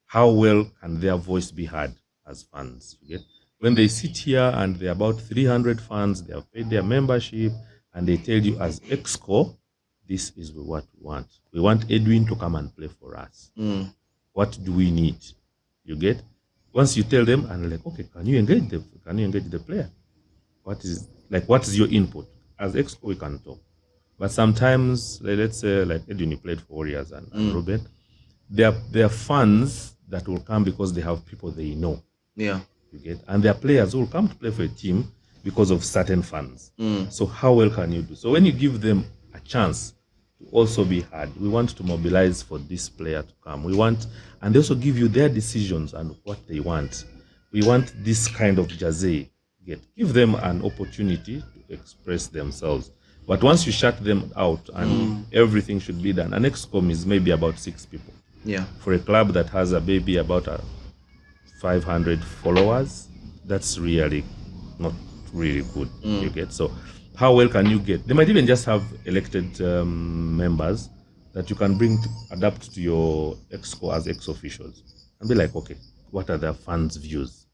How well can their voice be heard as fans? You get? When they sit here and they're about 300 fans, they have paid their membership, and they tell you as Exco, this is what we want. We want Edwin to come and play for us. What do we need? You get? Once you tell them, and like, okay, can you engage the player? What is your input? As Exco, we can talk. But sometimes, let's say, like Edwin, you played for Warriors and Ruben, there are fans that will come because they have people they know. Yeah. You get? And there are players who will come to play for a team because of certain fans. So how well can you do? So when you give them a chance to also be heard, we want to mobilize for this player to come. And they also give you their decisions and what they want. We want this kind of jersey. Give them an opportunity to express themselves. But once you shut them out and everything should be done, an Excom is maybe about 6 people. Yeah. For a club that has a baby about 500 followers, that's really not really good. You get? So how well can you get? They might even just have elected members that you can bring to adapt to your Exco as ex-officials and be like, okay, what are the fans' views?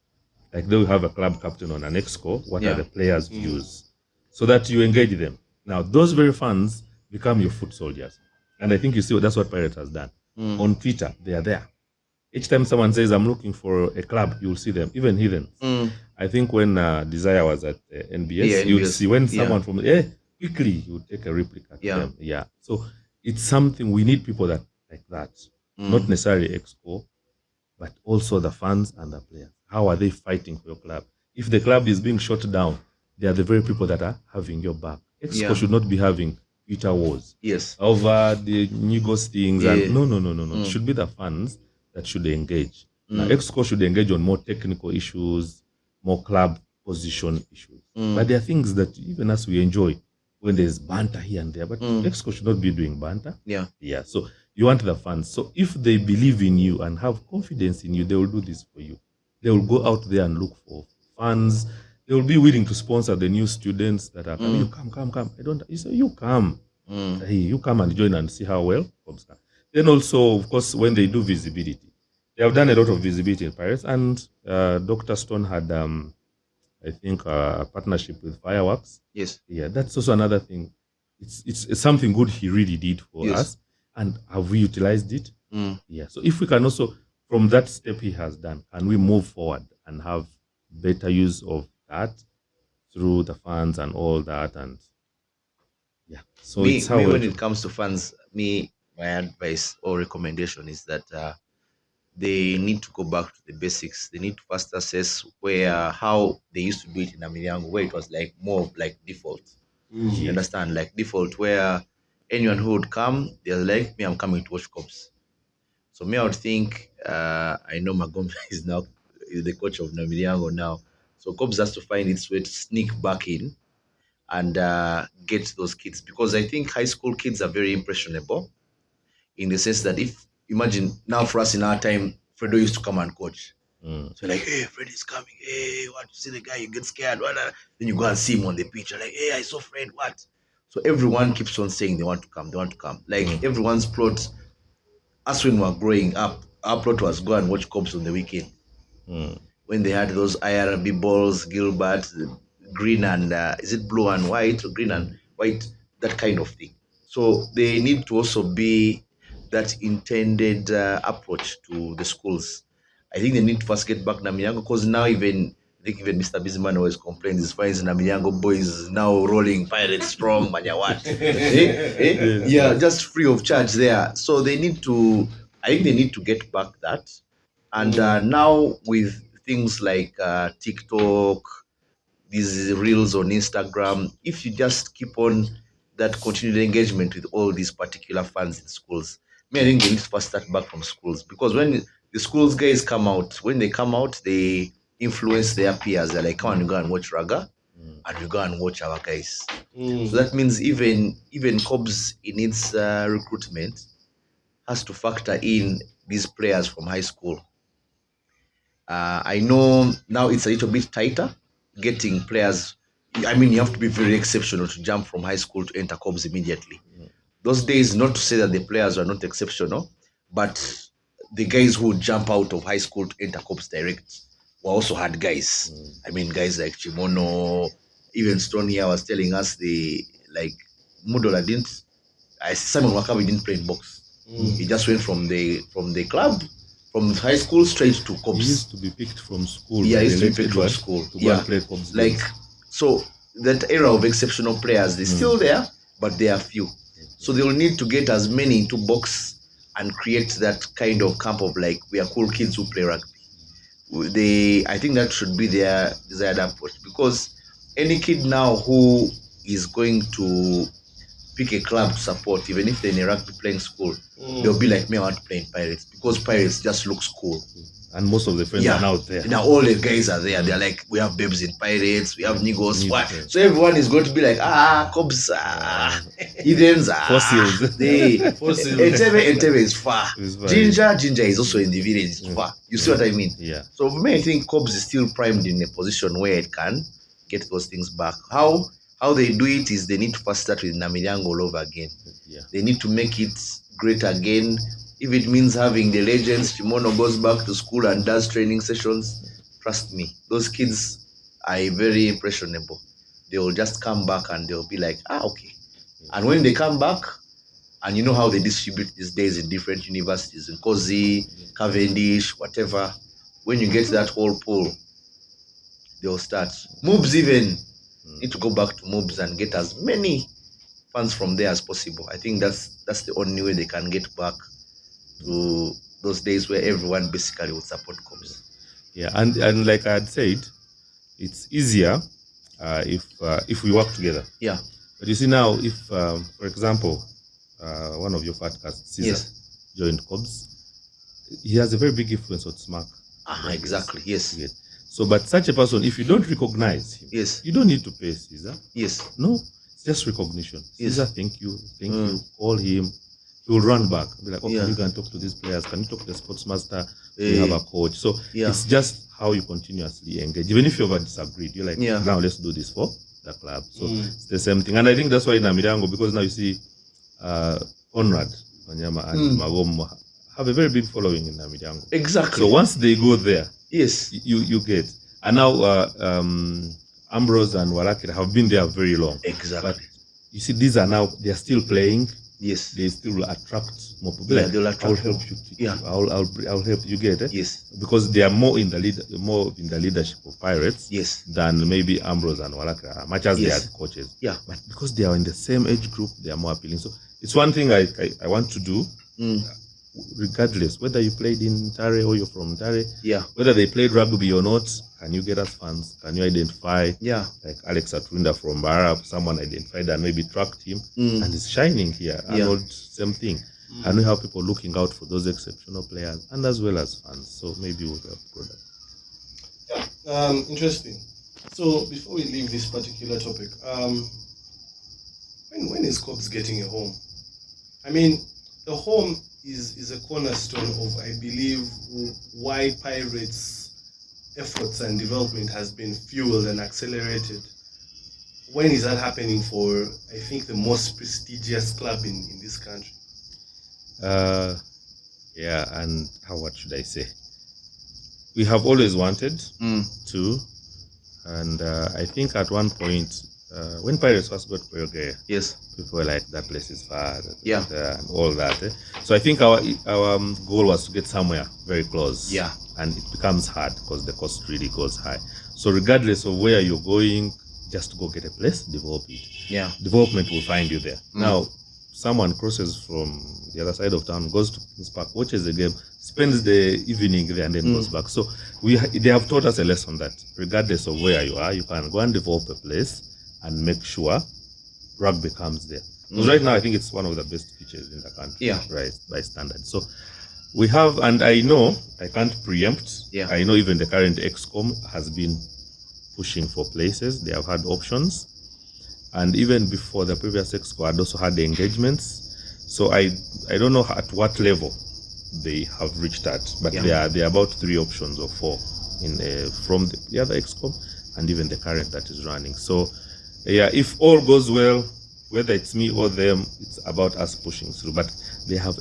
Like they will have a club captain on an Exco, what are the players' views? So that you engage them. Now, those very fans become your foot soldiers. And I think you see that's what Pirates has done. On Twitter, they are there. Each time someone says, I'm looking for a club, you'll see them, even heathens. I think when Desire was at NBS, you'll see when someone from, quickly, you would take a replica to them. Yeah. So it's something, we need people that like that. Not necessarily Exco, but also the fans and the players. How are they fighting for your club? If the club is being shut down, they are the very people that are having your back. Exco should not be having Twitter wars over the Nigos things. And no. It should be the fans that should engage. Now, Exco should engage on more technical issues, more club position issues. But there are things that even as we enjoy when there's banter here and there, but Exco should not be doing banter. Yeah. So you want the fans. So if they believe in you and have confidence in you, they will do this for you. They will go out there and look for fans. They will be willing to sponsor the new students that are coming. You come. You come. Hey, you come and join and see how well Cobs can. Then also, of course, when they do visibility, they have done a lot of visibility in Pirates. And Dr. Stone had, I think, a partnership with Fireworks. Yes. Yeah, that's also another thing. It's something good he really did for us. And have we utilized it? Yeah. So if we can also, from that step he has done, can we move forward and have better use of that through the funds and all that? And yeah, so it's how when it comes to funds, my advice or recommendation is that they need to go back to the basics. They need to first assess how they used to do it in Amiliango, where it was like more like default. You understand, like default, where anyone who would come, they're like, me, I'm coming to watch Cobs. So me, I would think, I know Magombe is now the coach of Namiliango now. So Cobs has to find its way to sneak back in and get those kids. Because I think high school kids are very impressionable in the sense that imagine now for us in our time, Fredo used to come and coach. So like, hey, Fred is coming. Hey, what? You see the guy, you get scared. What? Then you go and see him on the pitch. You're like, hey, I saw Fred. What? So everyone keeps on saying they want to come. Like everyone's plot. Us when we were growing up, our plot was go and watch Cobs on the weekend. When they had those IRB balls, Gilbert, green and is it blue and white or green and white, that kind of thing. So they need to also be that intended approach to the schools. I think they need to first get back Namiliango, because now I think even Mr. Bisman always complains his finds Namiliango boys now rolling Pirates from Manyawat. Yeah, just free of charge there. So I think they need to get back that. And now with things like TikTok, these reels on Instagram, if you just keep on that continued engagement with all these particular fans in schools, I think they need to first start back from schools, because when the schools guys come out, they influence their peers. They're like, come on, you go and watch Raga, and you go and watch our guys. So that means even Cobs in its recruitment has to factor in these players from high school. I know now it's a little bit tighter getting players. I mean, you have to be very exceptional to jump from high school to enter Cobs immediately. Those days, not to say that the players are not exceptional, but the guys who would jump out of high school to enter Cobs direct were also hard guys. I mean, guys like Chimono, even Stone here was telling us Mudola didn't. Simon Wakabi didn't play in box. He just went from the club, from high school straight to Cobs. He used to be picked from school. Yeah, he used to be picked from school. To go and play Cobs. So that era of exceptional players, they're still there, but they are few. So they will need to get as many into box and create that kind of camp of we are cool kids who play rugby. I think that should be their desired approach, because any kid now who is going to pick a club to support, even if they're in a rugby playing school, they'll be like, me, I want to play in Pirates, because Pirates just looks cool. And most of the friends are now there. Now all the guys are there. They're like, we have babes in Pirates, we have Nigos. So everyone is going to be like, Cobs, Edens, Fossils. Entebbe is far. Ginger is also in the village, it's far. You see what I mean? Yeah. So for me, I think Cobs is still primed in a position where it can get those things back. How they do it is they need to first start with Namilyango all over again. Yeah. They need to make it great again. If it means having the legends, Chimono goes back to school and does training sessions, trust me, those kids are very impressionable. They will just come back and they'll be like, okay. And when they come back, and you know how they distribute these days in different universities, in Kozi, Cavendish, whatever, when you get that whole pool, they'll start. Moobs even need to go back to Moobs and get as many fans from there as possible. I think that's the only way they can get back to those days where everyone basically would support Cobs. Yeah, and like I had said, it's easier if we work together. Yeah. But you see now, if for example, one of your podcasts, Caesar, joined Cobs, he has a very big influence on Smack. Exactly. Yes. So, but such a person, if you don't recognize him, you don't need to pay Caesar. Yes. No, it's just recognition. Caesar, thank you. Call him. He will run back. Be like, can you go and talk to these players? Can you talk to the sportsmaster? We have a coach. So it's just how you continuously engage. Even if you ever disagreed, you're like, now let's do this for the club. So it's the same thing. And I think that's why in Namirango, because now you see Conrad Wanyama and Magom have a very big following in Namirango. Exactly. So once they go there, you get. And now Ambrose and Warakira have been there very long. Exactly. But you see, these are now, they're still playing. Yes. They still attract more people. Yeah, they'll attract. I'll help you. I'll help you get it. Yes. Because they are more in the leadership of Pirates. Yes. Than maybe Ambrose and Warakira, much as they are coaches. Yeah. But because they are in the same age group, they are more appealing. So it's one thing I want to do. Regardless whether you played in Tare or you're from Tare, whether they played rugby or not, can you get us fans? Can you identify? Like Alex Atwinda from Barab, someone identified and maybe tracked him and is shining here. Arnold, same thing. Can we have people looking out for those exceptional players and as well as fans? So maybe we'll help product. Interesting. So before we leave this particular topic, when is Cobs getting a home? I mean, the home is a cornerstone of, I believe, why Pirates' efforts and development has been fueled and accelerated. When is that happening for, I think, the most prestigious club in this country? And what should I say? We have always wanted to, and I think at one point, when Pirates first got Koyogea, people were like, that place is far, and all that. So I think our goal was to get somewhere very close. And it becomes hard because the cost really goes high. So regardless of where you're going, just go get a place, develop it. Development will find you there. Now, someone crosses from the other side of town, goes to Kings Park, watches the game, spends the evening there and then goes back. So they have taught us a lesson that regardless of where you are, you can go and develop a place and make sure rugby comes there. Because right now, I think it's one of the best pitches in the country, right, by standard. So we have, and I know, I can't preempt, I know even the current EXCOM has been pushing for places. They have had options. And even before the previous EXCO had also had the engagements. So I don't know at what level they have reached at, but Yeah. there are about 3 options or 4 in from the other excom and even the current that is running. So yeah, if all goes well, whether it's me or them, it's about us pushing through. But they have,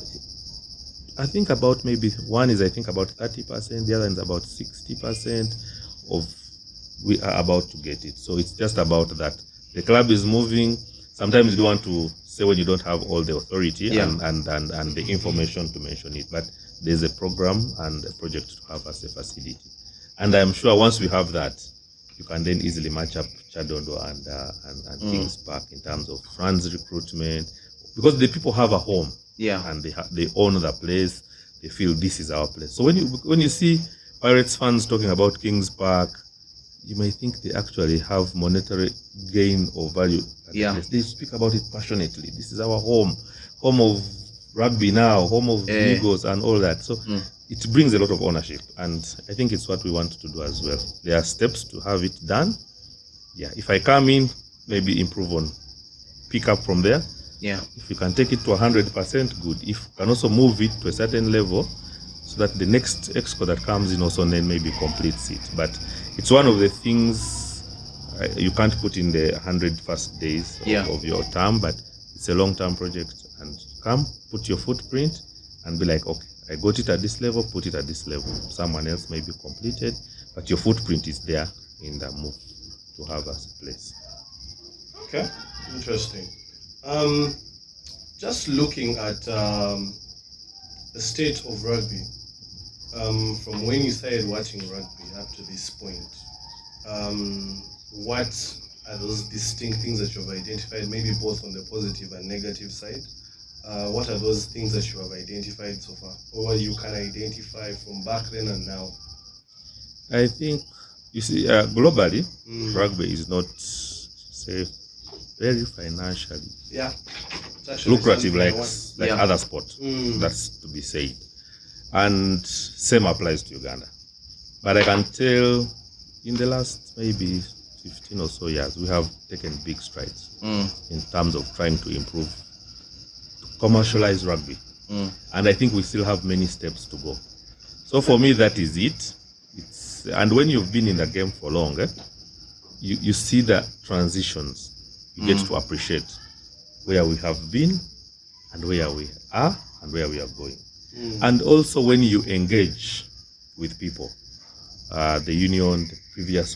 I think, about maybe one is, I think, about 30%, the other is about 60% of, we are about to get it. So it's just about that. The club is moving. Sometimes you don't want to say when you don't have all the authority and the information to mention it, but there's a program and a project to have as a facility. And I'm sure once we have that, you can then easily match up Chadondo and Kings Park in terms of funds recruitment, because the people have a home, and they own the place. They feel this is our place. So when you see Pirates fans talking about Kings Park, you may think they actually have monetary gain or value. They speak about it passionately. This is our home of rugby now, home of Eagles and all that. So it brings a lot of ownership, and I think it's what we want to do as well. There are steps to have it done. Yeah, if I come in, maybe improve on, pick up from there. Yeah. If you can take it to 100%, good. If you can also move it to a certain level, so that the next exco that comes in also then maybe completes it. But it's one of the things you can't put in the 100 first days of your term, but it's a long-term project. And come, put your footprint, and be like, okay, I got it at this level, put it at this level. Someone else may be completed, but your footprint is there in the move to have as a place. Okay, interesting. Just looking at the state of rugby, from when you started watching rugby up to this point, what are those distinct things that you've identified, maybe both on the positive and negative side? What are those things that you have identified so far, or you can identify from back then and now? I think, you see, globally, rugby is not, say, very financially lucrative like other sports. That's to be said. And same applies to Uganda. But I can tell in the last maybe 15 or so years, we have taken big strides in terms of trying to improve, to commercialize rugby. And I think we still have many steps to go. So for me, that is it. And when you've been in the game for long, you see the transitions. You get to appreciate where we have been and where we are and where we are going. And also when you engage with people, the union, the previous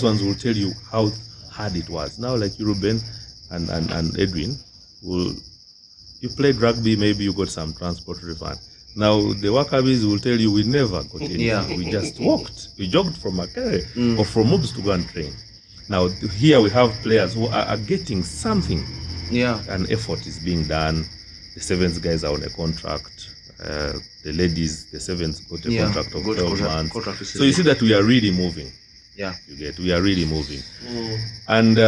ones will tell you how hard it was. Now, like you, Ruben and Edwin, you played rugby, maybe you got some transport refund. Now, the Wakabies will tell you we never got anything. We just walked. We jogged from Makere or from Mobs to go and train. Now, here we have players who are getting something. An effort is being done. The sevens guys are on a contract. The ladies, the sevens got a contract of 12 months. So you see that we are really moving. You get, we are really moving. And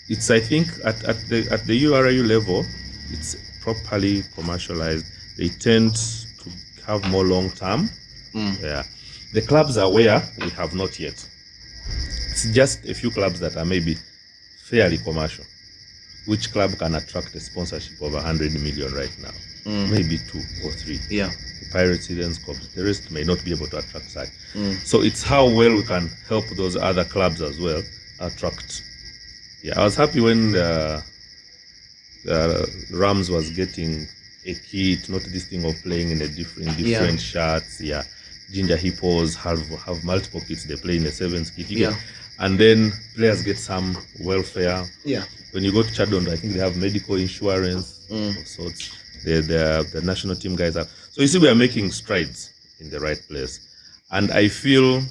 it's, I think, at the URU level, it's properly commercialized. They tend to have more long term. The clubs are where we have not yet. It's just a few clubs that are maybe fairly commercial. Which club can attract a sponsorship of 100 million right now? Maybe 2 or 3. The Pirates, Eden, Cubs. The rest may not be able to attract that. So it's how well we can help those other clubs as well attract. I was happy when Rams was getting a kit, not this thing of playing in different shirts. Ginger Hippos have multiple kits. They play in a sevens kit. And then players get some welfare. When you go to Chadondo, I think they have medical insurance of sorts. The national team guys have. So you see, we are making strides in the right place. And I feel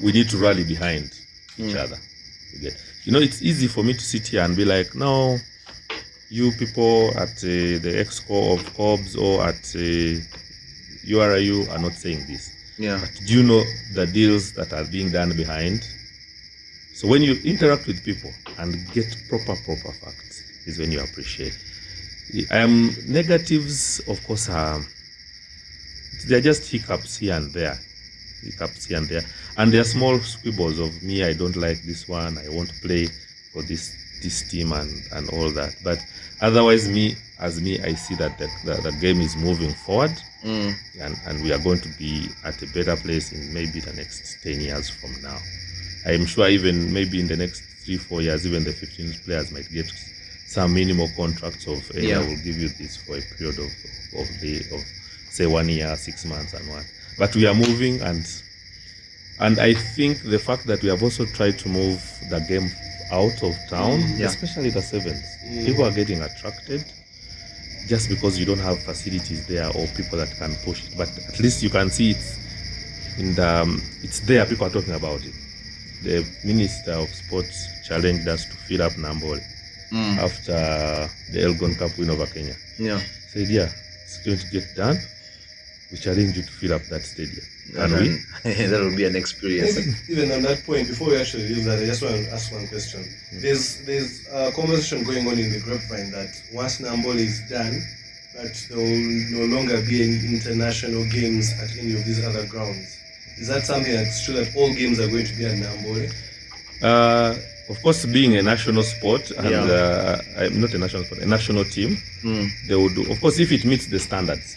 we need to rally behind each other. You know, it's easy for me to sit here and be like, no, you people at the Exco of Cobbs or at URU are not saying this. But do you know the deals that are being done behind? So when you interact with people and get proper facts is when you appreciate. Negatives, of course, they're just hiccups here and there. And they're small squibbles of me, I don't like this one, I won't play for this this team and all that. But otherwise, I see that the game is moving forward, and we are going to be at a better place in maybe the next 10 years from now. I am sure even maybe in the next 3-4 years, even the 15 players might get some minimal contracts of, hey, I will give you this for a period of say 1 year, 6 months and what. But we are moving, and I think the fact that we have also tried to move the game out of town, especially the sevens, people are getting attracted just because you don't have facilities there or people that can push it. But at least you can see it's there. People are talking about it. The Minister of Sports challenged us to fill up Nambole after the Elgon Cup win over Kenya. Yeah. Said, it's going to get done. We challenge you to fill up that stadium. And that will be an experience. Even on that point, before we actually leave that, I just want to ask one question. There's a conversation going on in the grapevine that once Nambole is done, that there will no longer be any international games at any of these other grounds. Is that something that's true, that all games are going to be at Nambole? Of course, being a national sport, and not a national sport, a national team, they would do, of course, if it meets the standards,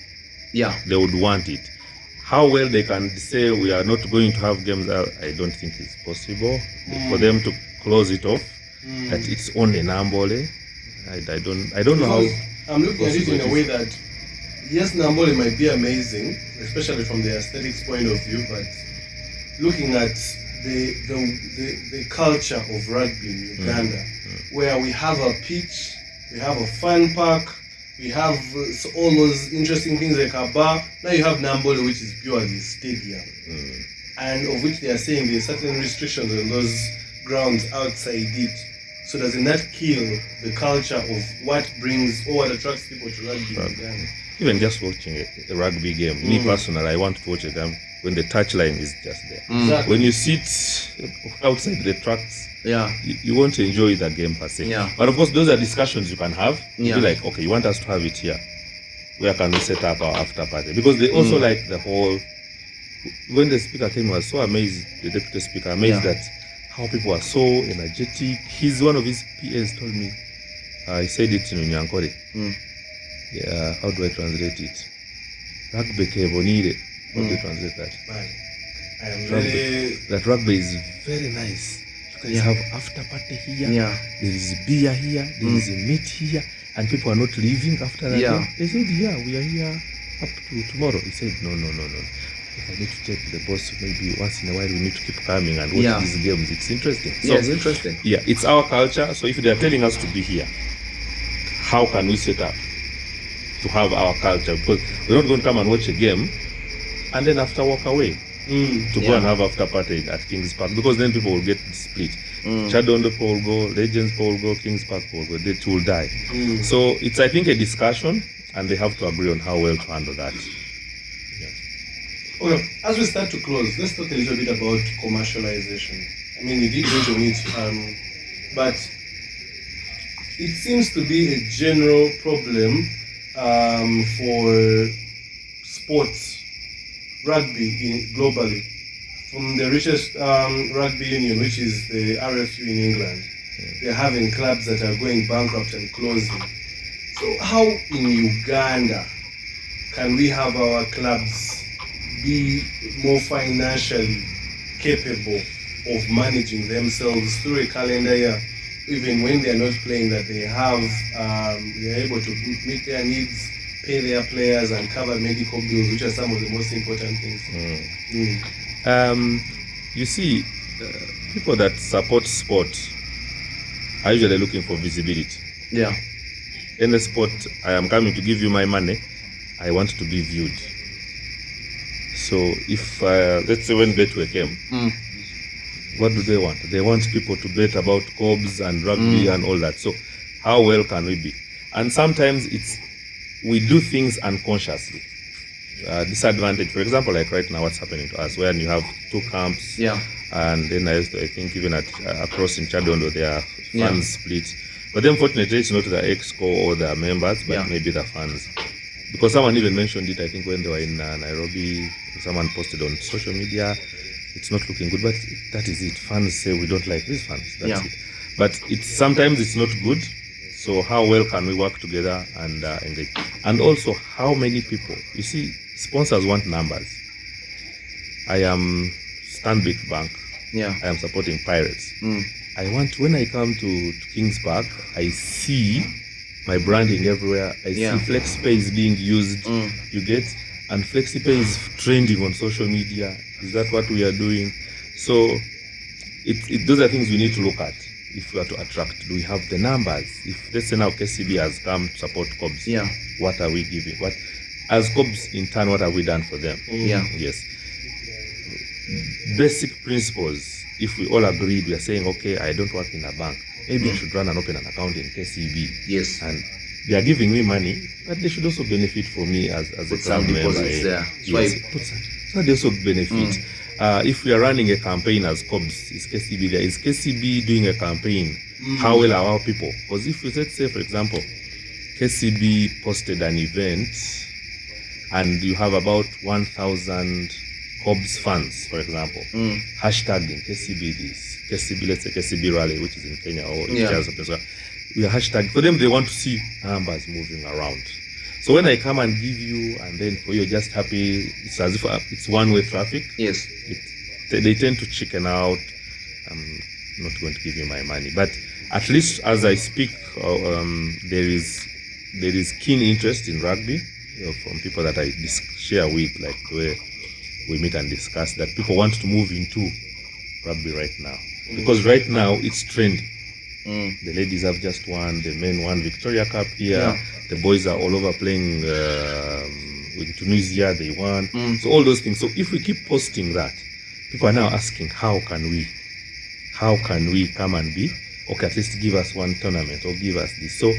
they would want it. How well they can say we are not going to have games, I don't think it's possible for them to close it off. That it's only Nambole. I don't know how. I'm looking at it in a way that yes, Nambole might be amazing, especially from the aesthetics point of view, but looking at the culture of rugby in Uganda, where we have a pitch, we have a fun park, we have all those interesting things like a bar. Now you have Nambole, which is purely stadium, and of which they are saying there are certain restrictions on those grounds outside it. So doesn't that kill the culture of what brings or what attracts people to rugby in Uganda? Even just watching a rugby game, me personally, I want to watch a game when the touchline is just there. Exactly. When you sit outside the tracks, you won't enjoy the game per se. But of course, those are discussions you can have. Be like, okay, you want us to have it here. Where can we set up our after party? Because they also like the whole. When the speaker came, I was so amazed. The deputy speaker amazed that how people are so energetic. One of his PAs told me. He said it in Nyankore. How do I translate it? Rugby kebonire. How do you translate that? That rugby is very nice. You guys have after party here. There is beer here. There is a meat here, and people are not leaving after that. They said, we are here up to tomorrow. He said, no. If I need to take the boss, maybe once in a while we need to keep coming and watch these games. It's interesting. So, it's interesting. It's our culture. So if they are telling us to be here, how can we set up to have our culture? Because we're not going to come and watch a game and then after walk away to go and have after party at Kings Park, because then people will get split. Chadondo people will go, Legends people will go, Kings Park people will go, they too will die. So it's, I think, a discussion, and they have to agree on how well to handle that. Okay, as we start to close, let's talk a little bit about commercialization. I mean, you did mention it, but it seems to be a general problem for sports, rugby globally. From the richest rugby union, which is the RFU in England, they're having clubs that are going bankrupt and closing. So how in Uganda can we have our clubs be more financially capable of managing themselves through a calendar year, even when they are not playing, that they have, they are able to meet their needs, pay their players, and cover medical bills, which are some of the most important things. You see, people that support sport are usually looking for visibility. In the sport, I am coming to give you my money, I want to be viewed. So if, let's say when Betway came, what do they want? They want people to bet about Cobs and rugby and all that. So how well can we be? And sometimes we do things unconsciously. Disadvantage, for example, like right now what's happening to us, when you have two camps, and then I think even across in Chadondo there are funds split. But then fortunately it's not the EXCO or the members, but maybe the funds. Because someone even mentioned it, I think when they were in Nairobi, someone posted on social media, it's not looking good, but that is it. Fans say we don't like these funds. That's it. but sometimes it's not good. So how well can we work together and engage? And also, how many people? You see, sponsors want numbers. I am Stanbic Bank. Yeah. I am supporting Pirates. I want, when I come to Kings Park, I see my branding everywhere. I see FlexiPay is being used. You get? And FlexiPay is trending on social media. Is that what we are doing? So those are things we need to look at. If we are to attract, do we have the numbers? If let's say now KCB has come to support COBS, what are we giving? What, as COBS in turn, what have we done for them? Yes. Basic principles. If we all agreed, we are saying, okay, I don't work in a bank. Maybe I should run and open an account in KCB. Yes. And they are giving me money, but they should also benefit from me as a some deposits there. So they also benefit. If we are running a campaign as COBS, is KCB there? Is KCB doing a campaign? How will our people? Because if we let's say, for example, KCB posted an event and you have about 1,000 COBS fans, for example, hashtagging KCB this, KCB, let's say KCB rally, which is in Kenya or we are hashtagging. For them, they want to see numbers moving around. So when I come and give you, and then for you, you're just happy, it's as if it's one-way traffic. Yes. They tend to chicken out. I'm not going to give you my money. But at least as I speak, there is keen interest in rugby, from people that I share with, like where we meet and discuss, that people want to move into rugby right now. Because right now it's trending. The ladies have just won, the men won Victoria Cup here. The boys are all over playing in Tunisia, they won. So all those things. So if we keep posting that, people are now asking, how can we come and be, okay, at least give us one tournament or give us this. So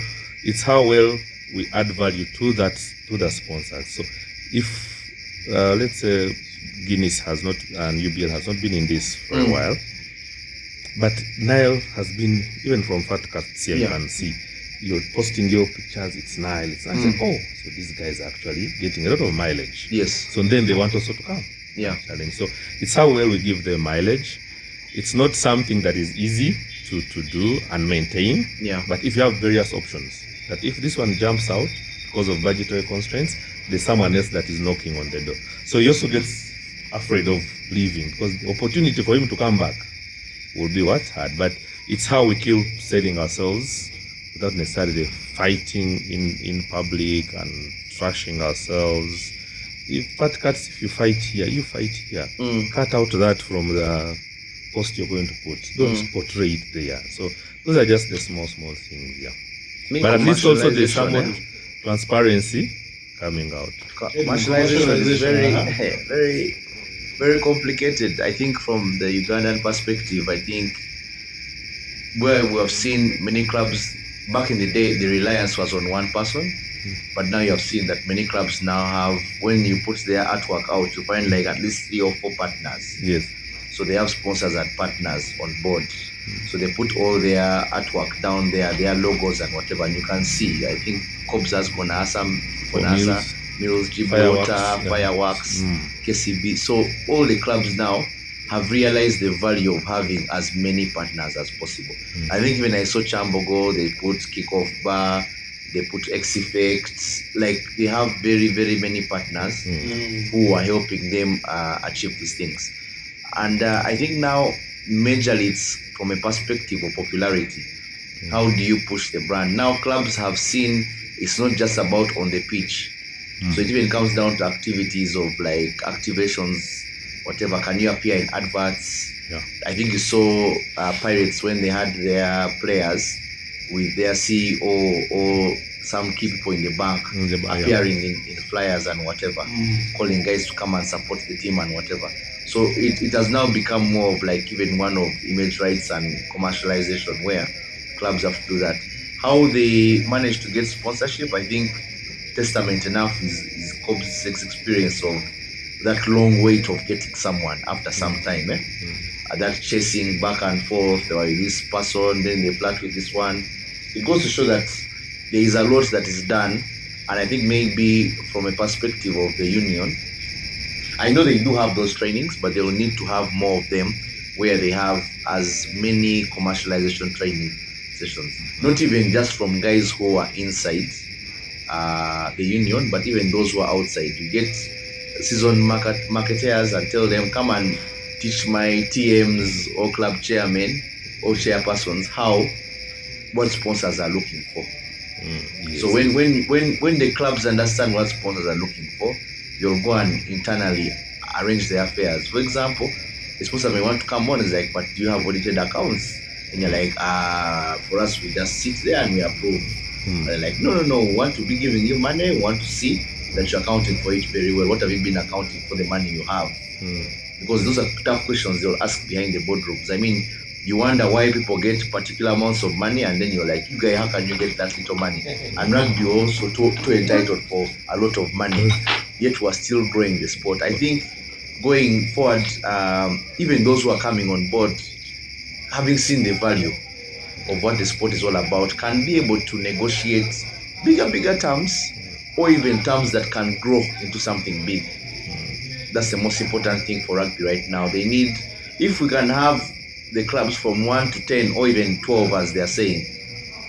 it's how well we add value to that, to the sponsors. So if let's say Guinness has not, and UBL has not been in this for a while, but Nile has been, even from Fat Cats here, you can see, you're posting your pictures, it's Nile, it's Nile. Oh, so these guys are actually getting a lot of mileage. Yes. So then they want also to come. Challenge. So it's how well we give them mileage. It's not something that is easy to do and maintain. But if you have various options, that if this one jumps out because of budgetary constraints, there's someone else that is knocking on the door. So he also gets afraid of leaving, because the opportunity for him to come back will be what's hard. But it's how we keep selling ourselves without necessarily fighting in public and trashing ourselves. If Fat Cats, if you fight here, you fight here. Cut out that from the post you're going to put. Don't portray it there. So those are just the small things. But at least also there's some transparency coming out. Commercialization is very, very complicated. I think from the Ugandan perspective, I think where we have seen many clubs, back in the day, the reliance was on one person. But now you have seen that many clubs now have, when you put their artwork out, you find like at least 3 or 4 partners. Yes. So they have sponsors and partners on board. So they put all their artwork down there, their logos and whatever, and you can see. I think COBS has Bonasa, Mills, Gibraltar, Fireworks, KCB. So all the clubs now have realized the value of having as many partners as possible. I think even I saw Chambogo, they put Kickoff Bar, they put X Effects, like they have very, very many partners who are helping them achieve these things. And I think now, majorly it's from a perspective of popularity. How do you push the brand? Now clubs have seen it's not just about on the pitch. So it even comes down to activities of like activations, whatever. Can you appear in adverts? I think you saw Pirates when they had their players with their CEO or some key people in the bank appearing in flyers and whatever, calling guys to come and support the team and whatever. So it has now become more of like even one of image rights and commercialization, where clubs have to do that. How they manage to get sponsorship, I think testament enough is COBS' experience of that long wait of getting someone after some time. That chasing back and forth, there is this person, then they flirt with this one. It goes to show that there is a lot that is done, and I think maybe from a perspective of the union, I know they do have those trainings, but they will need to have more of them where they have as many commercialization training sessions, not even just from guys who are inside the union, but even those who are outside. You get season marketers and tell them, come and teach my TMs or club chairmen or chairpersons what sponsors are looking for. Yes. So when the clubs understand what sponsors are looking for, they'll go and internally arrange their affairs. For example, a sponsor may want to come on, is like, but do you have audited accounts? And you're like, for us, we just sit there and we approve. They're like, no, we want to be giving you money. We want to see that you're accounting for it very well. What have you been accounting for the money you have? Because those are tough questions they'll ask behind the boardrooms. I mean, you wonder why people get particular amounts of money, and then you're like, you guys, how can you get that little money? And rugby also too entitled for a lot of money, yet we're still growing the sport. I think going forward, even those who are coming on board, having seen the value of what the sport is all about, can be able to negotiate bigger terms, or even terms that can grow into something big. That's the most important thing for rugby right now. They need, if we can have the clubs from 1 to 10 or even 12, as they're saying,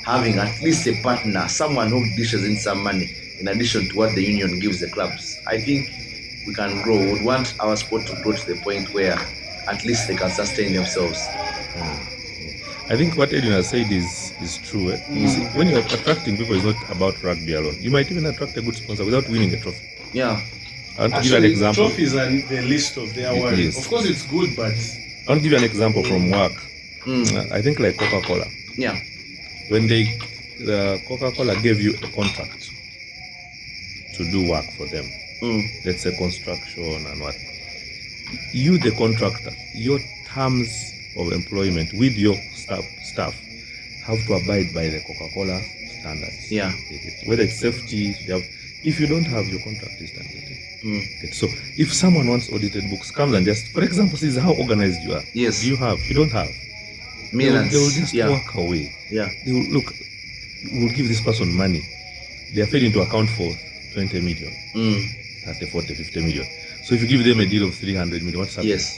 having at least a partner, someone who dishes in some money in addition to what the union gives the clubs, I think we can grow. We would want our sport to grow to the point where at least they can sustain themselves. I think what Edwin has said is true. You see, when you're attracting people, it's not about rugby alone. You might even attract a good sponsor without winning a trophy. Yeah. I want to give you an example. Trophies are the list of their work. Yes. Of course, it's good, but I want to give you an example from work. I think like Coca-Cola. Yeah. When the Coca-Cola gave you a contract to do work for them, let's say construction and what, you, the contractor, your terms of employment with your staff have to abide by the Coca-Cola standards. Yeah. Whether it's safety, if you don't have, your contract is terminated. So if someone wants audited books, comes and just, for example, says how organized you are. Yes. Do you have? You don't have. Millions. They will just walk away. Yeah. They will look. We'll give this person money. They are failing to account for 20 million, 30, 40, 50 million. So if you give them a deal of 300 million, what's happening? Yes.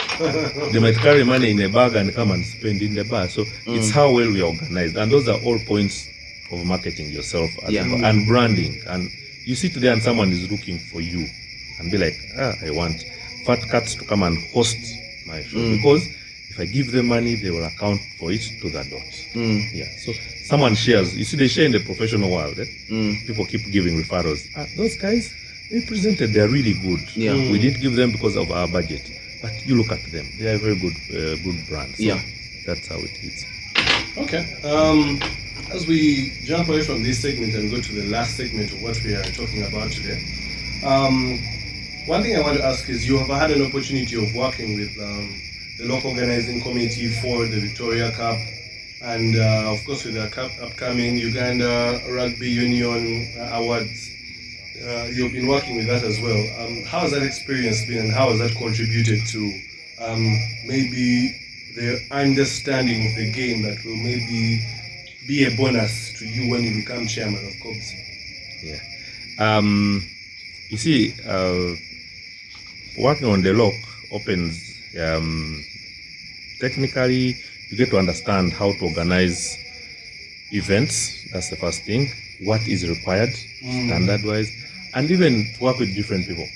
They might carry money in a bag and come and spend in the bar. So it's how well we are organized. And those are all points of marketing yourself and branding. And you sit there and someone is looking for you and be like, I want Fat Cats to come and host my show. Because if I give them money, they will account for it to the dot. Yeah. So someone shares. You see, they share in the professional world. People keep giving referrals. Those guys, they presented, they're really good. Yeah. We did give them because of our budget. But you look at them, they are very good brands. So that's how it is. Okay. As we jump away from this segment and go to the last segment of what we are talking about today, one thing I want to ask is, you have had an opportunity of working with the local organizing committee for the Victoria Cup, and of course with the upcoming Uganda Rugby Union Awards. You've been working with that as well. How has that experience been, and how has that contributed to maybe the understanding of the game that will maybe be a bonus to you when you become chairman of COBS? Yeah. You see, working on the lock opens, technically, you get to understand how to organize events. That's the first thing. What is required, standard-wise, and even to work with different people.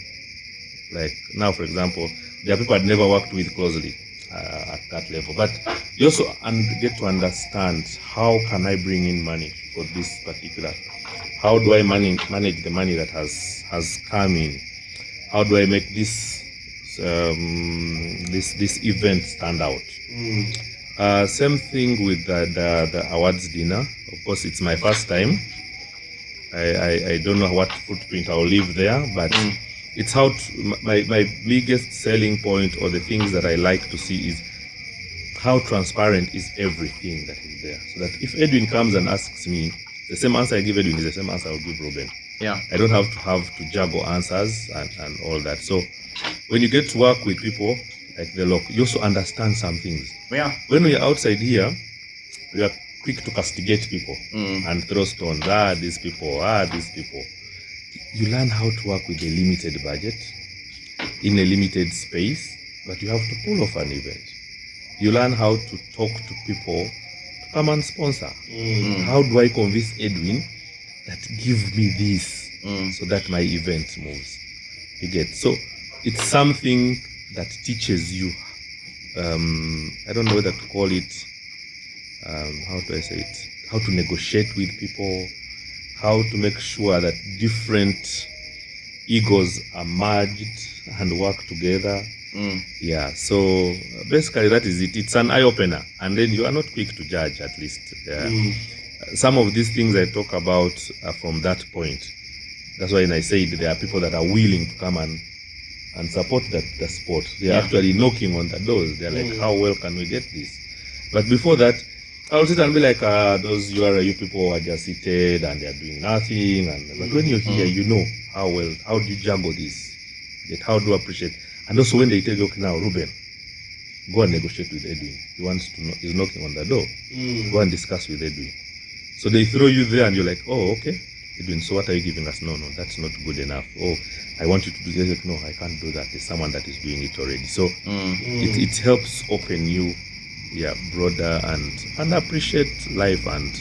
Like now, for example, there are people I've never worked with closely at that level. But you also get to understand, how can I bring in money for this particular? How do I manage the money that has come in? How do I make this this event stand out? Same thing with the awards dinner. Of course, it's my first time. I don't know what footprint I'll leave there, but it's how my biggest selling point, or the things that I like to see, is how transparent is everything that is there. So that if Edwin comes and asks me, the same answer I give Edwin is the same answer I'll give Ruben. Yeah. I don't have to juggle answers and all that. So when you get to work with people like the lock, you also understand some things. Yeah. When we're outside here, we are quick to castigate people and throw stones. These people. You learn how to work with a limited budget in a limited space, but you have to pull off an event. You learn how to talk to people to come and sponsor. How do I convince Edwin that give me this so that my event moves? You get, so it's something that teaches you. I don't know whether to call it. How do I say it? How to negotiate with people, how to make sure that different egos are merged and work together. Yeah, so basically that is it. It's an eye-opener, and then you are not quick to judge, at least. Some of these things I talk about are from that point. That's why when I said there are people that are willing to come and support the sport. They're actually knocking on the doors. They're like, how well can we get this? But before that, I'll sit and be like, those URU people are just seated and they're doing nothing. But when you're here, you know how do you juggle this? Yet how do you appreciate? And also when they tell you, okay, now, Ruben, go and negotiate with Edwin. He wants to know, he's knocking on the door. Go and discuss with Edwin. So they throw you there and you're like, oh, okay. Edwin, so what are you giving us? No, that's not good enough. Oh, I want you to do this. Like, no, I can't do that. There's someone that is doing it already. So it helps open you broader and appreciate life and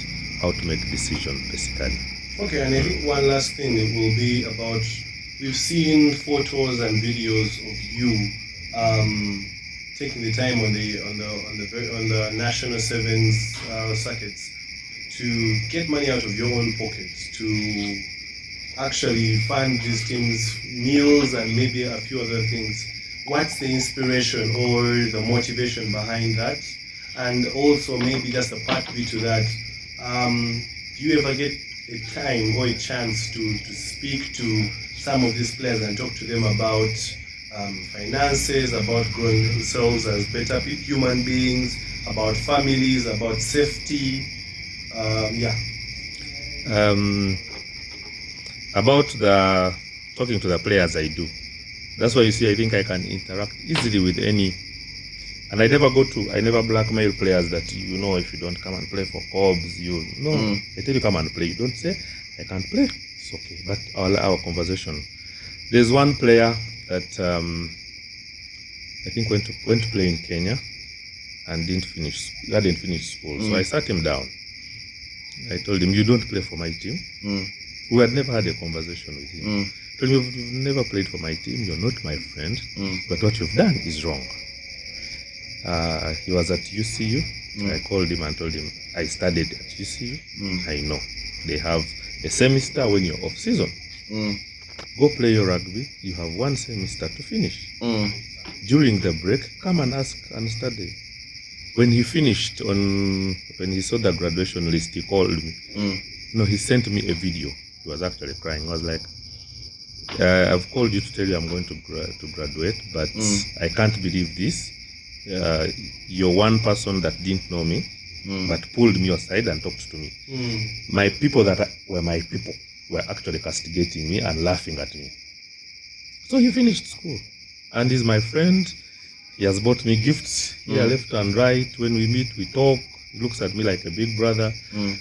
how to make decisions, basically. Okay, and I think one last thing will be about, we've seen photos and videos of you taking the time on the national sevens circuits to get money out of your own pockets to actually fund these teams' meals and maybe a few other things. What's the inspiration or the motivation behind that? And also maybe just a pathway to that. Do you ever get a time or a chance to speak to some of these players and talk to them about finances, about growing themselves as better human beings, about families, about safety? About talking to the players, I do. That's why you see, I think I can interact easily with any. And I never blackmail players that, if you don't come and play for Cobs, I tell you come and play. You don't say, I can't play. It's okay. But our conversation. There's one player that I think went to play in Kenya and hadn't finished school. So I sat him down. I told him, you don't play for my team. We had never had a conversation with him. I told him, you've never played for my team. You're not my friend. But what you've done is wrong. He was at UCU. I called him and told him, I studied at UCU. I know. They have a semester when you're off season. Go play your rugby. You have one semester to finish. During the break, come and ask and study. When he finished, when he saw the graduation list, he called me. He sent me a video. He was actually crying. I was like, I've called you to tell you I'm going to graduate, but I can't believe this. You're one person that didn't know me, but pulled me aside and talked to me. My people that were my people were actually castigating me and laughing at me. So he finished school, and he's my friend. He has bought me gifts here, left and right. When we meet, we talk. He looks at me like a big brother.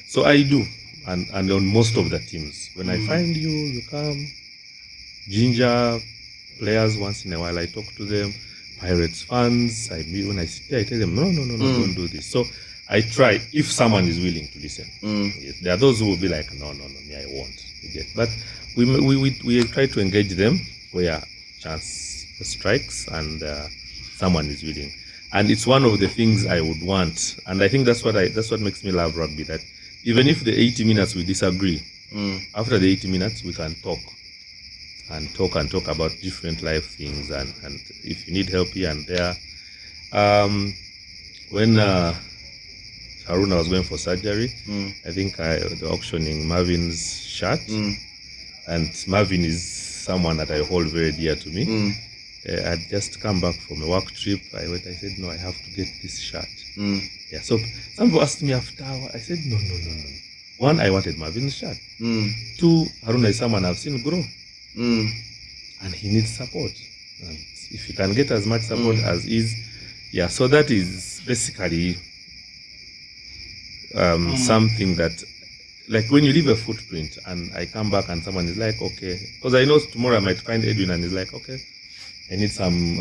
So I do, and on most of the teams, when I find you, you come. Ginger players, once in a while I talk to them. Pirates fans, when I sit there, I tell them, no, don't do this. So I try, if someone is willing to listen. Yes, there are those who will be like, no, me, I won't. But we try to engage them where chance strikes and someone is willing. And it's one of the things I would want. And I think that's what makes me love rugby, that even if the 80 minutes we disagree, after the 80 minutes we can talk about different life things, and if you need help here and there. When Haruna was going for surgery, I think the auctioning Marvin's shirt, and Marvin is someone that I hold very dear to me. I'd just come back from a work trip. I said, no, I have to get this shirt. So some people asked me after, I said, no. One, I wanted Marvin's shirt. Two, Haruna is someone I've seen grow. And he needs support. And if you can get as much support as is, so that is basically something that, like when you leave a footprint and I come back and someone is like, okay, because I know tomorrow I might find Edwin and he's like, okay, I need some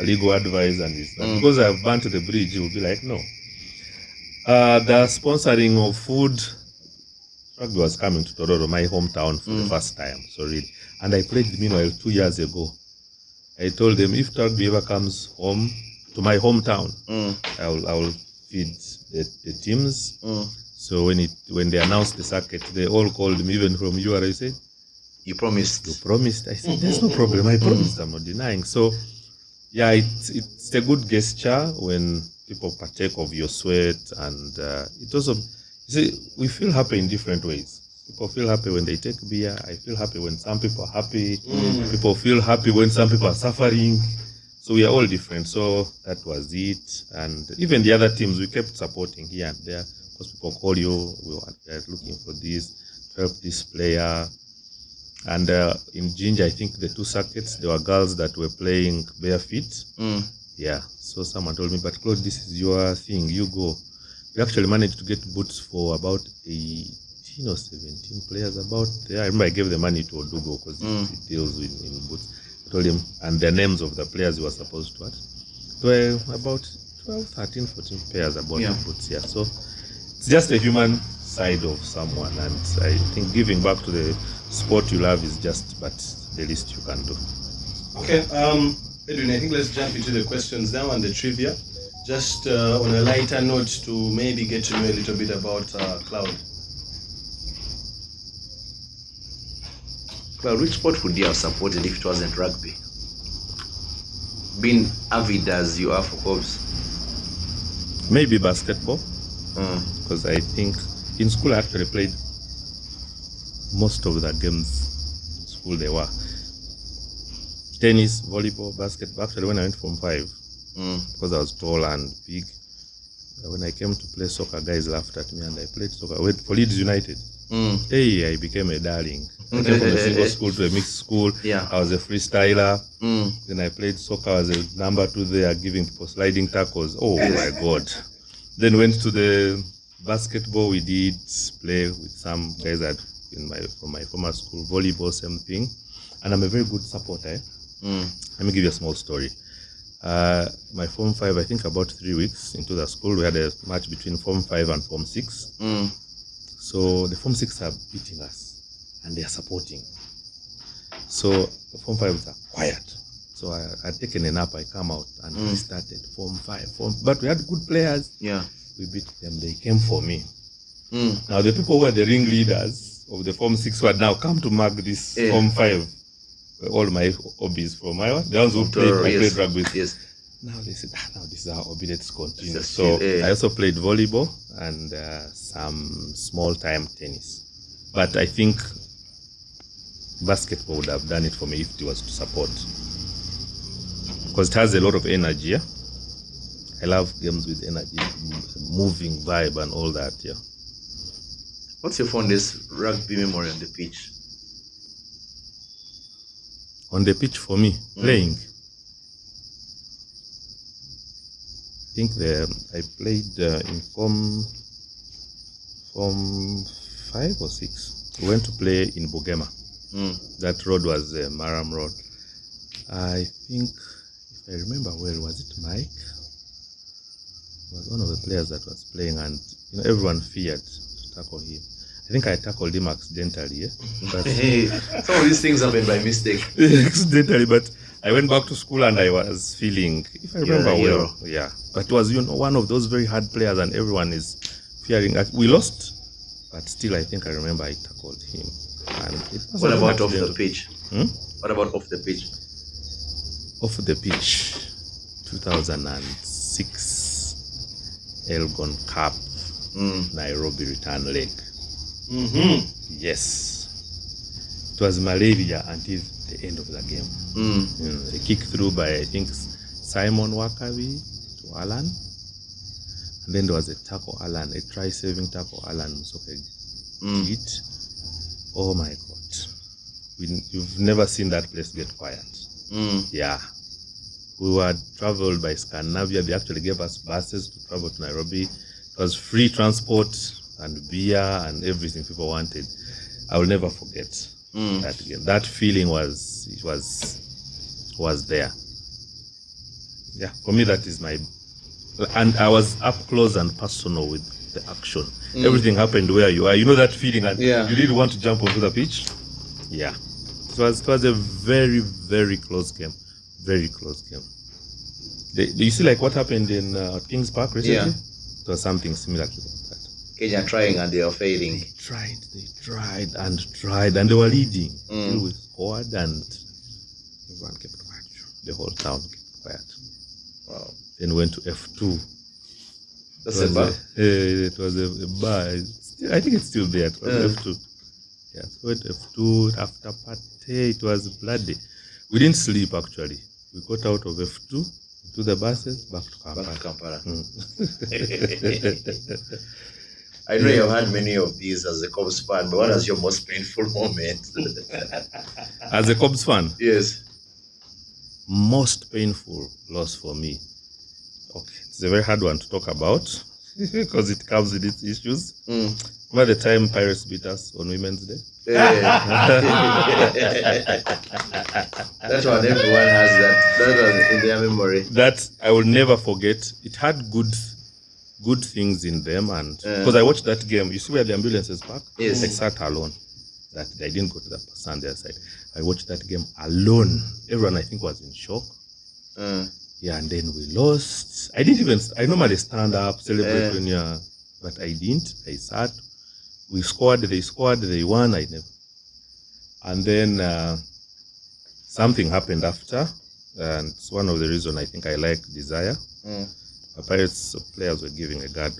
legal advice and this. Because I've burnt the bridge, you'll be like, no. The sponsoring of food, rugby was coming to Tororo, my hometown, for the first time. So really, and I pledged meanwhile 2 years ago. I told them if rugby ever comes home to my hometown, I will feed the teams. So when they announced the circuit, they all called me, even from UR. I said, You promised. "You promised." I said, "There's no problem. I promised. I'm not denying." So, yeah, it's a good gesture when people partake of your sweat, and it also, you see, we feel happy in different ways. People feel happy when they take beer. I feel happy when some people are happy. People feel happy when some people are suffering. So we are all different. So that was it. And even the other teams, we kept supporting here and there, because people call you, we were looking for this, to help this player. And in Ginger, I think the 2 circuits, there were girls that were playing bare feet. Yeah. So someone told me, but Claude, this is your thing, you go. We actually managed to get boots for about 18 or 17 players about there. I remember I gave the money to Odugo because it deals in boots. I told him, and the names of the players you were supposed to. There were about 12, 13, 14 pairs about the boots. Yeah. So it's just a human side of someone, and I think giving back to the sport you love is just but the least you can do. Okay, Edwin, I think let's jump into the questions now and the trivia. Just on a lighter note to maybe get to know a little bit about Claude. Well, which sport would you have supported if it wasn't rugby? Being avid as you are for Cobs. Maybe basketball, because I think in school I actually played most of the games in school. They were tennis, volleyball, basketball. Actually, when I went from 5, because I was tall and big, when I came to play soccer, guys laughed at me, and I played soccer. I went for Leeds United. Hey, I became a darling. I came from a single school to a mixed school. Yeah. I was a freestyler. Then I played soccer as a number 2 there, giving people sliding tackles. Oh my God. Then went to the basketball. We did play with some guys that from my former school. Volleyball, same thing. And I'm a very good supporter. Let me give you a small story. My Form 5, I think about 3 weeks into the school, we had a match between Form 5 and Form 6. So the Form 6 are beating us, and they are supporting. So the Form 5s are quiet. So I had taken a nap, I come out, and we started Form 5. But we had good players. Yeah. We beat them, they came for me. Now the people who were the ringleaders of the Form 6 were now come to mark this Form 5. All my hobbies from my one. The ones who played rugby. Yes. Now they said, now this is our hobby, let's continue. So I also played volleyball and some small time tennis. But I think basketball would have done it for me if it was to support. Because it has a lot of energy. Yeah? I love games with energy, moving vibe and all that. Yeah. What's your fondest rugby memory on the pitch? On the pitch for me, playing. I think I played in Form 5 or 6. We went to play in Bugema. That road was Maram Road. I think, if I remember well, was it Mike? He was one of the players that was playing, and everyone feared to tackle him. I think I tackled him accidentally. But some of these things happen by mistake. Accidentally, but I went back to school and I was feeling, if I remember well, but it was one of those very hard players, and everyone is fearing. We lost, but still I think I remember I tackled him. And it was what about off the pitch? What about off the pitch? Off the pitch, 2006 Elgon Cup, Nairobi return leg. Yes, it was malaria until the end of the game. A kick through by, I think, Simon Wakabi to Alan, and then there was a tackle Alan, a try-saving tackle Alan Musoke did. Oh my God, you've never seen that place get quiet. Yeah, we were traveled by Scandinavia. They actually gave us buses to travel to Nairobi. It was free transport and beer and everything people wanted. I will never forget that game. That feeling was there. yeah, for me that is my, and I was up close and personal with the action. Everything happened where you are. You know that feeling, and you didn't want to jump onto the pitch. Yeah, it was a very, very close game. Very close game. You see, like what happened in Kings Park recently? Yeah. It was something similar to that. Kenya trying and they are failing. They tried, and they were leading. Till we scored, and everyone kept quiet. The whole town kept quiet. Wow. Then went to F2. That's a bar? It was a bar. I think it's still there. It was F2. Yeah, so went F2 after party. It was bloody. We didn't sleep actually. We got out of F2 to the buses back to Kampala. I know you've had many of these as a Cubs fan, but what was your most painful moment? As a Cubs fan? Yes. Most painful loss for me. Okay, it's a very hard one to talk about because it comes with its issues. Remember the time Pirates beat us on Women's Day? That one, everyone has that. That was in their memory. That I will never forget. It had good things in them, and because I watched that game, you see where the ambulances park? Yes. I sat alone. That I didn't go to the person on their side. I watched that game alone. Everyone I think was in shock. Yeah, and then we lost. I normally stand up, celebrate when you're, but I didn't. I sat. We scored, they won, I never. And then something happened after, and it's one of the reasons I think I like Desire. The Pirates players were giving a clap.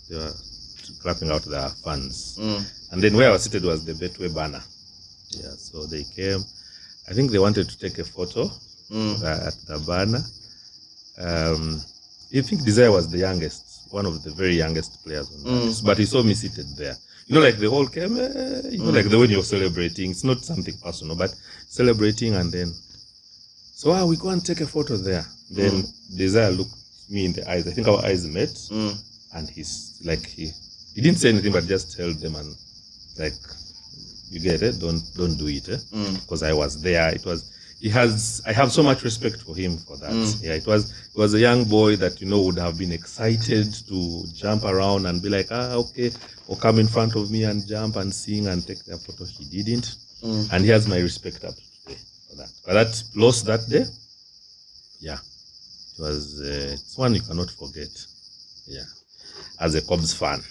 They were clapping out their fans. And then where I was seated was the Betway banner. Yeah, so they came. I think they wanted to take a photo at the banner. I think Desire was the youngest, one of the very youngest players on that. But he saw me seated there. You know, like the whole came, like the way you're celebrating. It's not something personal, but celebrating, and then, so we go and take a photo there. Then Desire looked me in the eyes. I think our eyes met, and he's like, he didn't say anything, but just held them and like, you get it, don't do it, because I was there. It was. I have so much respect for him for that. Yeah, it was a young boy that, would have been excited to jump around and be like, okay, or come in front of me and jump and sing and take their photo. He didn't. And he has my respect up to today for that. But that loss that day, yeah, it was, it's one you cannot forget. Yeah, as a Cubs fan.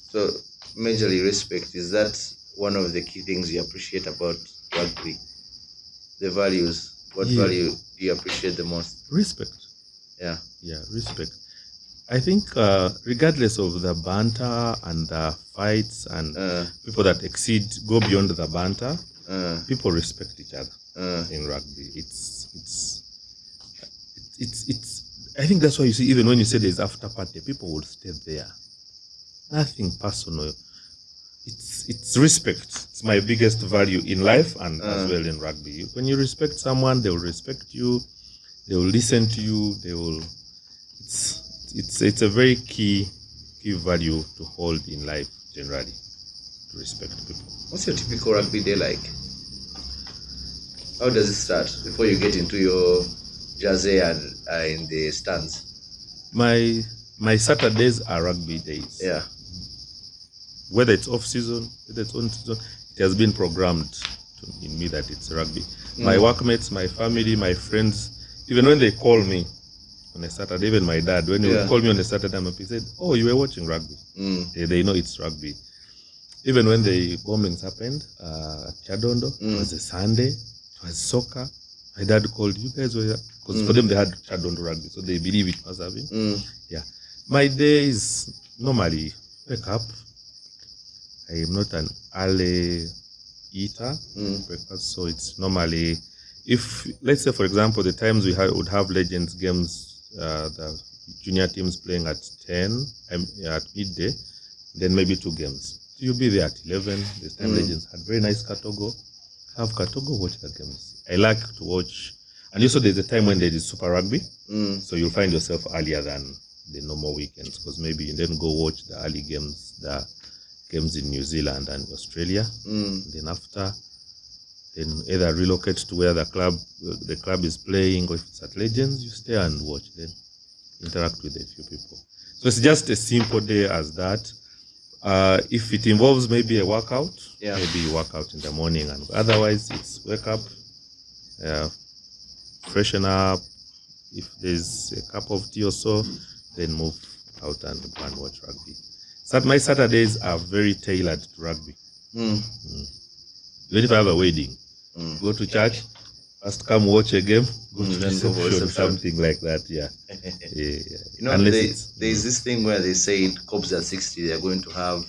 So, majorly respect, is that one of the key things you appreciate about rugby? The values. What value do you appreciate the most? Respect. Yeah, respect. I think regardless of the banter and the fights and people that go beyond the banter, people respect each other in rugby. It's I think that's why you see, even when you say there's after party, people will stay there. Nothing personal. It's respect. It's my biggest value in life and as well in rugby. When you respect someone, they will respect you. They will listen to you. They will. It's a very key value to hold in life generally. To respect people. What's your typical rugby day like? How does it start before you get into your jersey and in the stands? My Saturdays are rugby days. Yeah. Whether it's off season, whether it's on season, it has been programmed in me that it's rugby. My workmates, my family, my friends, even when they call me on a Saturday, even my dad, when he would call me on a Saturday, he said, "Oh, you were watching rugby." They know it's rugby. Even when the bombings happened at Chadondo, it was a Sunday, it was soccer. My dad called, "You guys were here," because for them they had Chadondo rugby, so they believe it must have been. Yeah, my day is normally wake up. I am not an early eater, breakfast, so it's normally, if, let's say, for example, the times we would have Legends games, the junior teams playing at 10, at midday, then maybe 2 games. So you'll be there at 11. This time Legends had very nice Katogo. Have Katogo, watch the games. I like to watch, and also there's a time when there is Super Rugby, so you'll find yourself earlier than the normal weekends, because maybe you then go watch the early games, the games in New Zealand and Australia. Then after, then either relocate to where the club is playing, or if it's at Legends, you stay and watch, then interact with a few people. So it's just a simple day as that. If it involves maybe a workout, maybe you work out in the morning, and otherwise it's wake up, freshen up. If there's a cup of tea or so, then move out and go and watch rugby. My Saturdays are very tailored to rugby. Even if I have a wedding, go to church, first come watch a game, go to reception, something like that. Yeah. You know, there's this thing where they say in Cobs at 60 they're going to have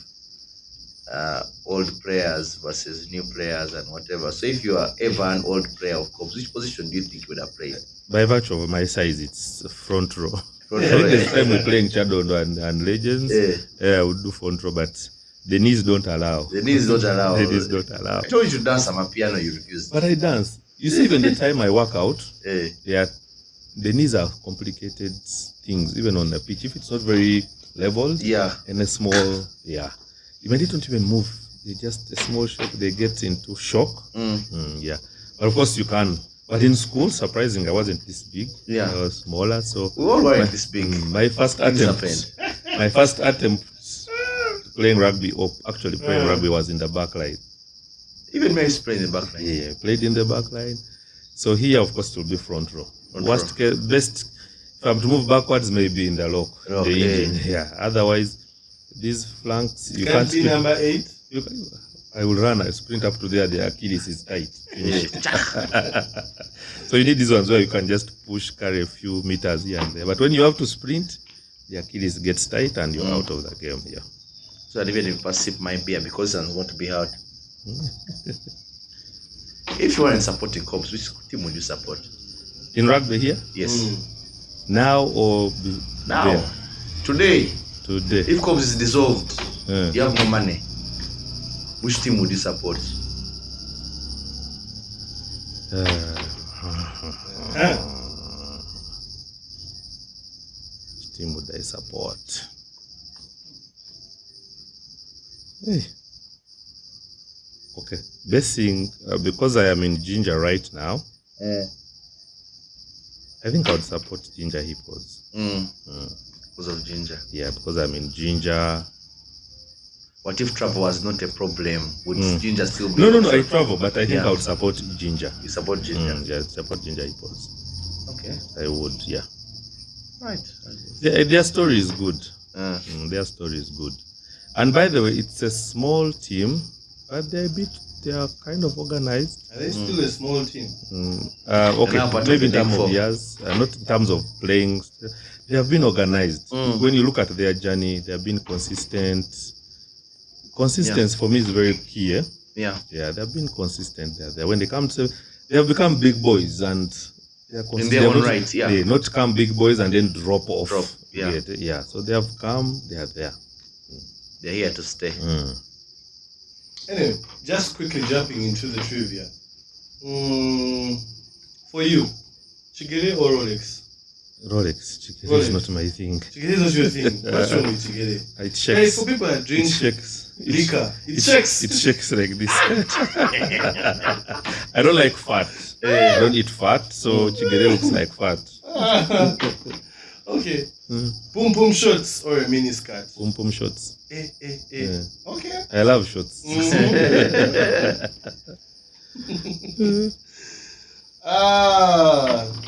old players versus new players and whatever. So if you are ever an old player of Cobs, which position do you think you would have played? By virtue of my size, it's front row. This time we're playing Shadow and Legends, I would do front row, but the knees don't allow. The knees don't allow. I told you to dance on a piano, you refused. But I dance. You see, even the time I work out, the knees are complicated things, even on the pitch. If it's not very leveled, and a small, even they don't even move. They just a small shape. They get into shock. But of course you can. But in school, surprisingly, I wasn't this big. I was smaller. So we all weren't this big. My first attempt playing rugby, or actually playing rugby, was in the back line. Even Mary's playing in the back line. Yeah, played in the back line. So here, of course, it will be front row. Best, if I'm to move backwards, maybe in the lock, the engine. Otherwise, these flanks, you can't be number 8. I will run, I sprint up to there, the Achilles is tight. So you need these ones where you can just push, carry a few meters here and there. But when you have to sprint, the Achilles gets tight and you're out of the game. So that even if I sip my beer because I'm going to be out. If you weren't supporting Cobs, which team would you support? In rugby here? Yes. Now or now? There? Today. If Cobs is dissolved, you have no money. Which team would you support? Which team would I support? Okay. Basing, because I am in Ginger right now, I think I would support Ginger Hippos. Because of Ginger? Yeah, because I'm in Ginger. What if travel was not a problem? Would Ginger still be? No, I travel, but I think I would support Ginger. You support Ginger? Yeah, support Ginger Hippos. Okay. I would, yeah. Right. Their story is good. Their story is good. And by the way, it's a small team, but they are kind of organized. Are they still a small team? Okay, maybe in terms of years, not in terms of playing. They have been organized. When you look at their journey, they have been consistent. Consistency for me is very key. They have been consistent there. When they come to, they have become big boys and they are consistent. In their own right, They not come big boys and then drop off. So they have come, they are there. They're here to stay. Anyway, just quickly jumping into the trivia. For you, Chigere or Rolex? Rolex. Chigere is not my thing. Chigere is not your thing. What's wrong with Chigere? It shakes. For people that drink liquor, it shakes. It shakes like this. I don't like fat. I don't eat fat, so Chigere looks like fat. Okay. Boom boom shorts or a mini skirt? Boom boom shorts. Okay. I love shorts.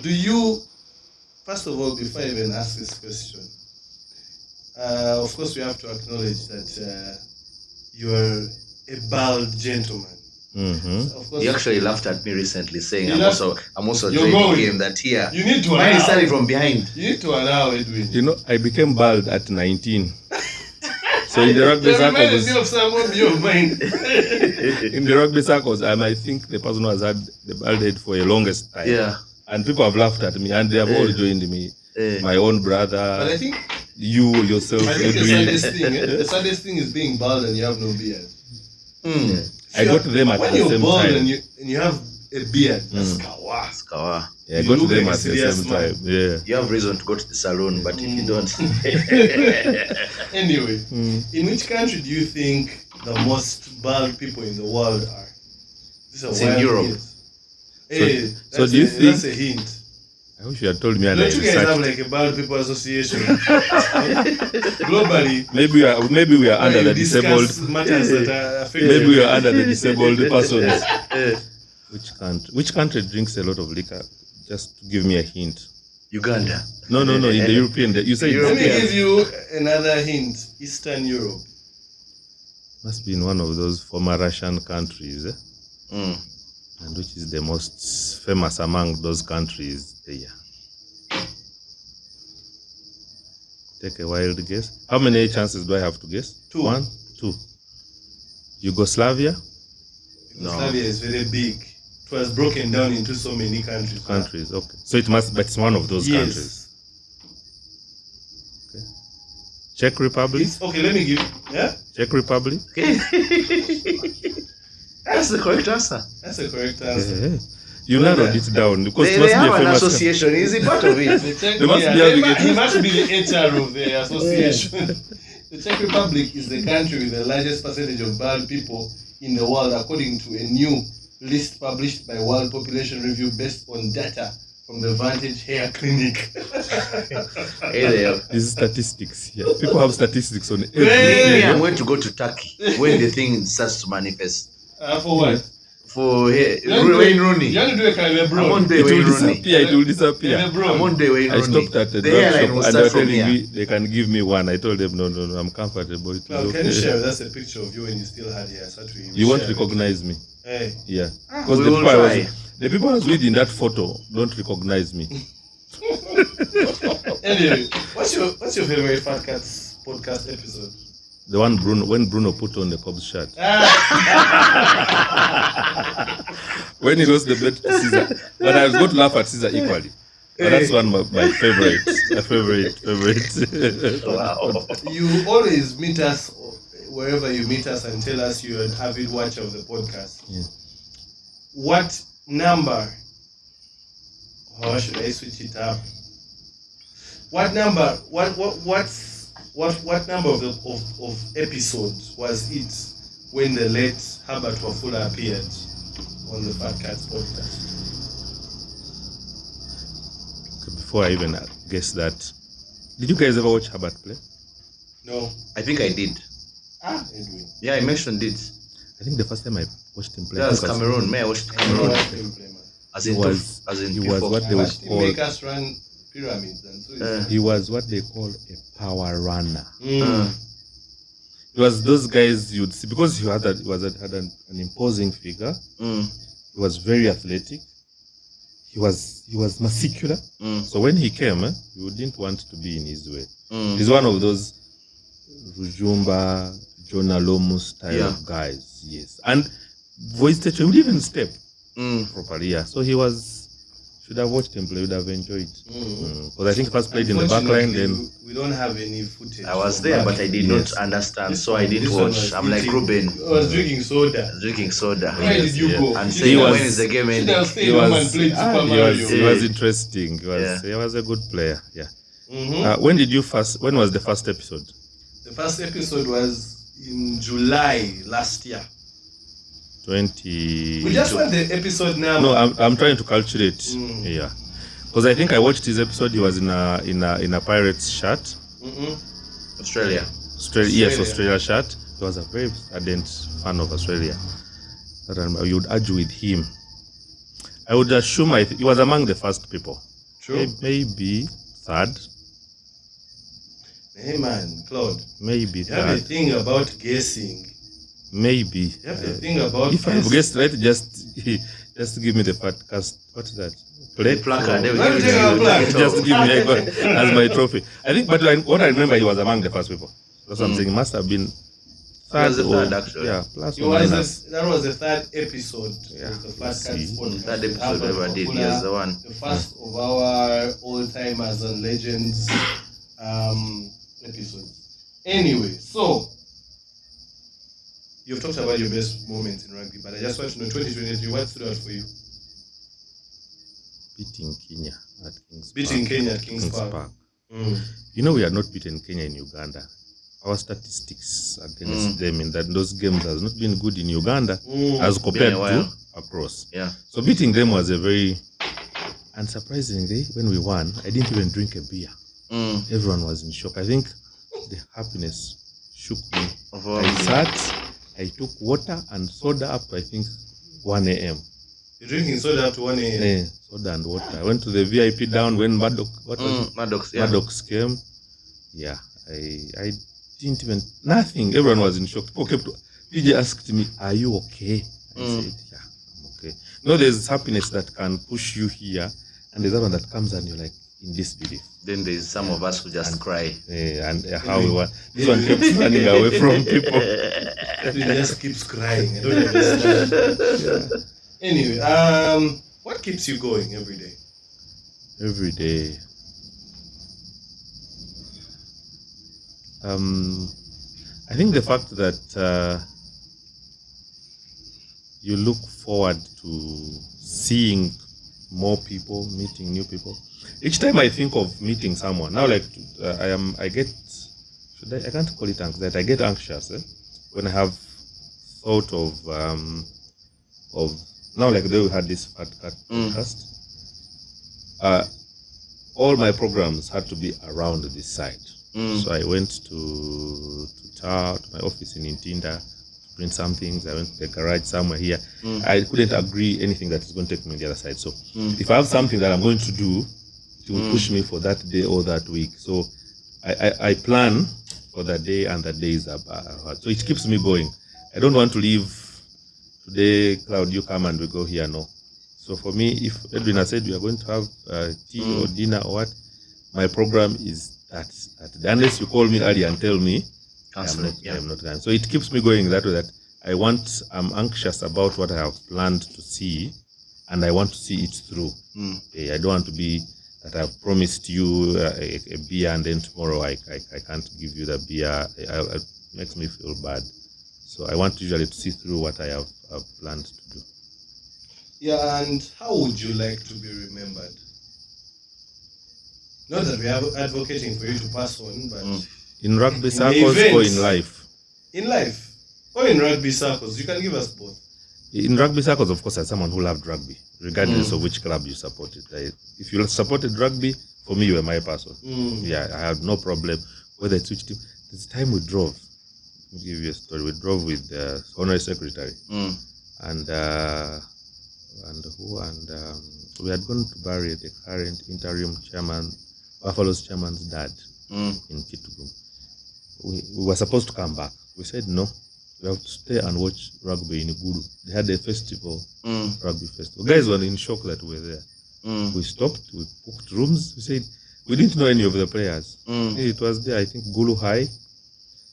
Do you, first of all, before I even ask this question, of course we have to acknowledge that you're a bald gentleman. So of course, you actually laughed at me recently saying I'm also joining the game that here. You need to mine is starting from behind. You need to allow Edwin. You know, I became bald at 19. So in the rugby circles, of someone beyond mind. In the rugby circles, I think the person who has had the bald head for the longest time. And people have laughed at me, and they have all joined me. My own brother. But I think you yourself. I think the saddest thing is being bald and you have no beard. I got to them at the same time. When you're bald and you have a beard, that's kawa. Yeah, I got to them at the same time. Yeah. You have reason to go to the salon, but if you don't. Anyway, in which country do you think the most bald people in the world are? These are It's in wild Europe. years. Hey, so do you that's think- a hint. I wish you had told me and I Don't you guys have researched. like a bad people association? Globally, Maybe we are under you the discuss disabled. matters that are affecting Maybe we are under the disabled persons. Eh, Which country drinks a lot of liquor? Just to give me a hint. Uganda. No, in the European. You said Let me European. give you another hint. Eastern Europe. must be in one of those former Russian countries, Mm. and which is the most famous among those countries there. Take a wild guess. How many chances do I have to guess? 2. 1, 2. Yugoslavia Yugoslavia is very big. It was broken down into so many countries. countries. Okay, so it must, but it's one of those countries. Yes. Czech Republic. Okay, let me give. Yeah, Czech Republic. That's the correct answer. that's the correct answer. Eh, You narrowed it down because They, it must they be have a an famous. association. Is it part of it? The Czech, They must yeah, be having a- he must be the HR of the association. The Czech Republic is the country with the largest percentage of bald people in the world, according to a new list published by World Population Review based on data from the Vantage Hair Clinic. Hey there. This is statistics here. People have statistics on Hey! everything. I'm going to go to Turkey when the thing starts to manifest. For what? For hey, You want to do Wayne it- Rooney. You want to do a kind of I'm on bro? the It will Wayne Rooney. disappear. It will disappear. I'm on the Wayne I Rooney. stopped at the The drug airline shop will and they were start from telling here. me they can give me one. I told them no, I'm comfortable. It Now, was can you okay. share with us a picture of you when you still had hair? So that we You won't share it. recognize me. Hey. Yeah. We Because will try. the people I was with in that photo don't recognize me. Anyway, what's your favorite Fat Cats podcast episode? The one when Bruno put on the Cubs shirt. When he lost the bet to Caesar. But I was going to laugh at Caesar equally. But that's one of my favorite. My favorite. Wow. You always meet us wherever you meet us and tell us you're an avid watcher of the podcast. Yeah. What number? Or should I switch it up? What number? What number of episodes was it when the late Herbert Wafula appeared on the Fat Cats podcast? Before I even guess that, did you guys ever watch Herbert play? No. I think I did. Edwin. Yeah, I mentioned it. I think the first time I watched him play, That I was think Cameroon. May I watched I Cameroon. watched him play, man. As in, He was- as in he was P4. what they I would watched him call. make us run pyramids and so it's He was what they call a power runner. Mm. It was those guys you'd see because he had an imposing figure. Mm. He was very athletic. He was muscular. Mm. So when he came, you didn't want to be in his way. Mm. He's one of those Rujumba, Jonah Lomu style Yeah. of guys. Yes, and voice teacher would even step Mm. properly. Yeah, so he was. Should have watched him play. Would have enjoyed. Mm. Because I think first played in the back line. Unfortunately, Then we don't have any footage. I was from there, that. but I did Yes. not understand, This so I one- didn't this one watch. was I'm like eating- Ruben, I was drinking soda. drinking soda. Where did you yeah. go? And Should saying, have- was- when is the game should ending? have stayed he home was. and played Super He Mario. was interesting. He was a good player. Yeah. Mhm. When was the first episode? The first episode was in July last year. 20. We just want the episode number. No, I'm trying to calculate. Mm. Yeah, because I think I watched his episode. He was in a Pirates shirt. Mhm. Australia. Yes, Australia shirt. He was a very ardent fan of Australia. That you would argue with him. I would assume he was among the first people. True. Maybe third. Hey man, Claude. Maybe You have a third. thing about guessing. Maybe. You have a thing about If I've guessed right, just give me the podcast. What's that? The placard. They will Let give me it take to our you. plaque. Take it Just off. give me as my trophy. I think, but what I remember, he was among the first people. That's what I'm saying. He must have been was the or- third, actually. Yeah, plus It or was minus. that was the third episode Yeah, of the Fat let's Cats see. podcast. That episode Herbert ever did. Wafula, Yes, the one. The first of our old-timers and legends episodes. Anyway, so you've talked about your best moments in rugby, but I just want to know 2023, what stood out for you? Beating Kenya at Kings Beating Park. Kenya at Kings Park. Mm. You know, we are not beaten Kenya in Uganda. Our statistics against them in those games has not been good in Uganda Mm. as compared Been a while. to across. Yeah. So beating them was a very, and surprisingly, when we won, I didn't even drink a beer. Everyone was in shock. I think the happiness shook me. I sat, I took water and soda up to, I think, 1 a.m. You're drinking soda up to 1 a.m.? Yeah, soda and water. I went to the VIP down when Maddox came. Yeah, I didn't even, nothing. Everyone was in shock. People kept, PJ asked me, are you okay? I said, yeah, I'm okay. You know, there's happiness that can push you here, and there's that one that comes and you're like, in disbelief. Then there's some of us who just cry. How we were. This one kept running away from people. He just keeps crying. I don't understand. Anyway, what keeps you going every day? Every day. I think the fact that you look forward to seeing more people, meeting new people. Each time I think of meeting someone, now like I can't call it anxiety, I get anxious when I have thought of now like they had this podcast. All my programs had to be around this side. So I went to my office in Intinda to print some things. I went to the garage somewhere here. I couldn't agree anything that is going to take me on the other side. So if I have something that I'm going to do, it will push me for that day or that week. So I plan for that day, and that day is up. So it keeps me going. I don't want to leave today, Claude, you come and we go here. No. So for me, if Edwin has said we are going to have tea or dinner or what, my program is that unless you call me early and tell me, I'm not going. So it keeps me going that way, that I'm anxious about what I have planned to see, and I want to see it through. I don't want to be that I've promised you a beer and then tomorrow I can't give you the beer. It makes me feel bad. So I want usually to see through what I have planned to do. Yeah, and how would you like to be remembered? Not that we are advocating for you to pass on, but in rugby circles or in life? In life or in rugby circles, you can give us both. In rugby circles, of course, as someone who loved rugby, regardless of which club you supported. If you supported rugby, for me, you were my person. Yeah, I had no problem whether it's which team. This time we drove. Let me give you a story. We drove with the honorary secretary, and we had gone to bury the current interim chairman, Buffalo's chairman's dad, in Kitgum. We were supposed to come back. We said no. We have to stay and watch rugby in Guru. They had a festival, rugby festival. Guys were in shock that we were there. We stopped, we booked rooms. We said, we didn't know any of the players. It was there, I think, Gulu High.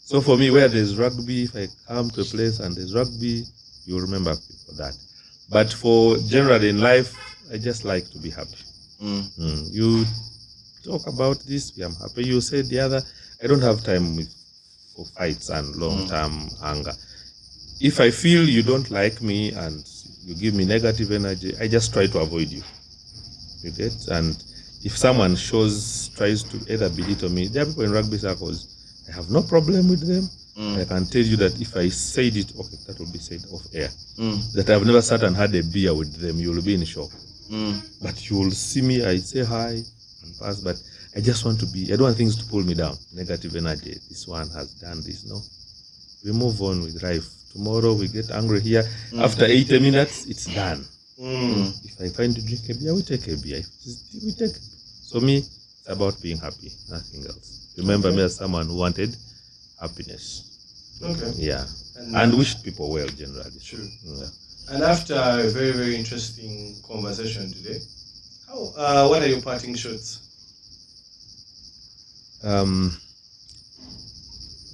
So for me, where there's rugby, if I come to a place and there's rugby, you remember for that. But for generally in life, I just like to be happy. You talk about this, I'm happy. You say the other, I don't have time for fights and long-term anger. If I feel you don't like me and you give me negative energy, I just try to avoid you. You get? And if someone tries to either belittle me, there are people in rugby circles, I have no problem with them. I can tell you that if I said it, okay, that will be said off air. That I've never sat and had a beer with them, you will be in shock. But you will see me, I say hi and pass, but I just want to I don't want things to pull me down. Negative energy. This one has done this. No. We move on with life. Tomorrow we get angry here. After 80 minutes, it's done. If I find to drink a beer, we take a beer. We take. So me, it's about being happy, nothing else. Remember me as someone who wanted happiness. Okay. Yeah. And wished people well generally. True. Yeah. And after a very, very interesting conversation today, what are your parting shots?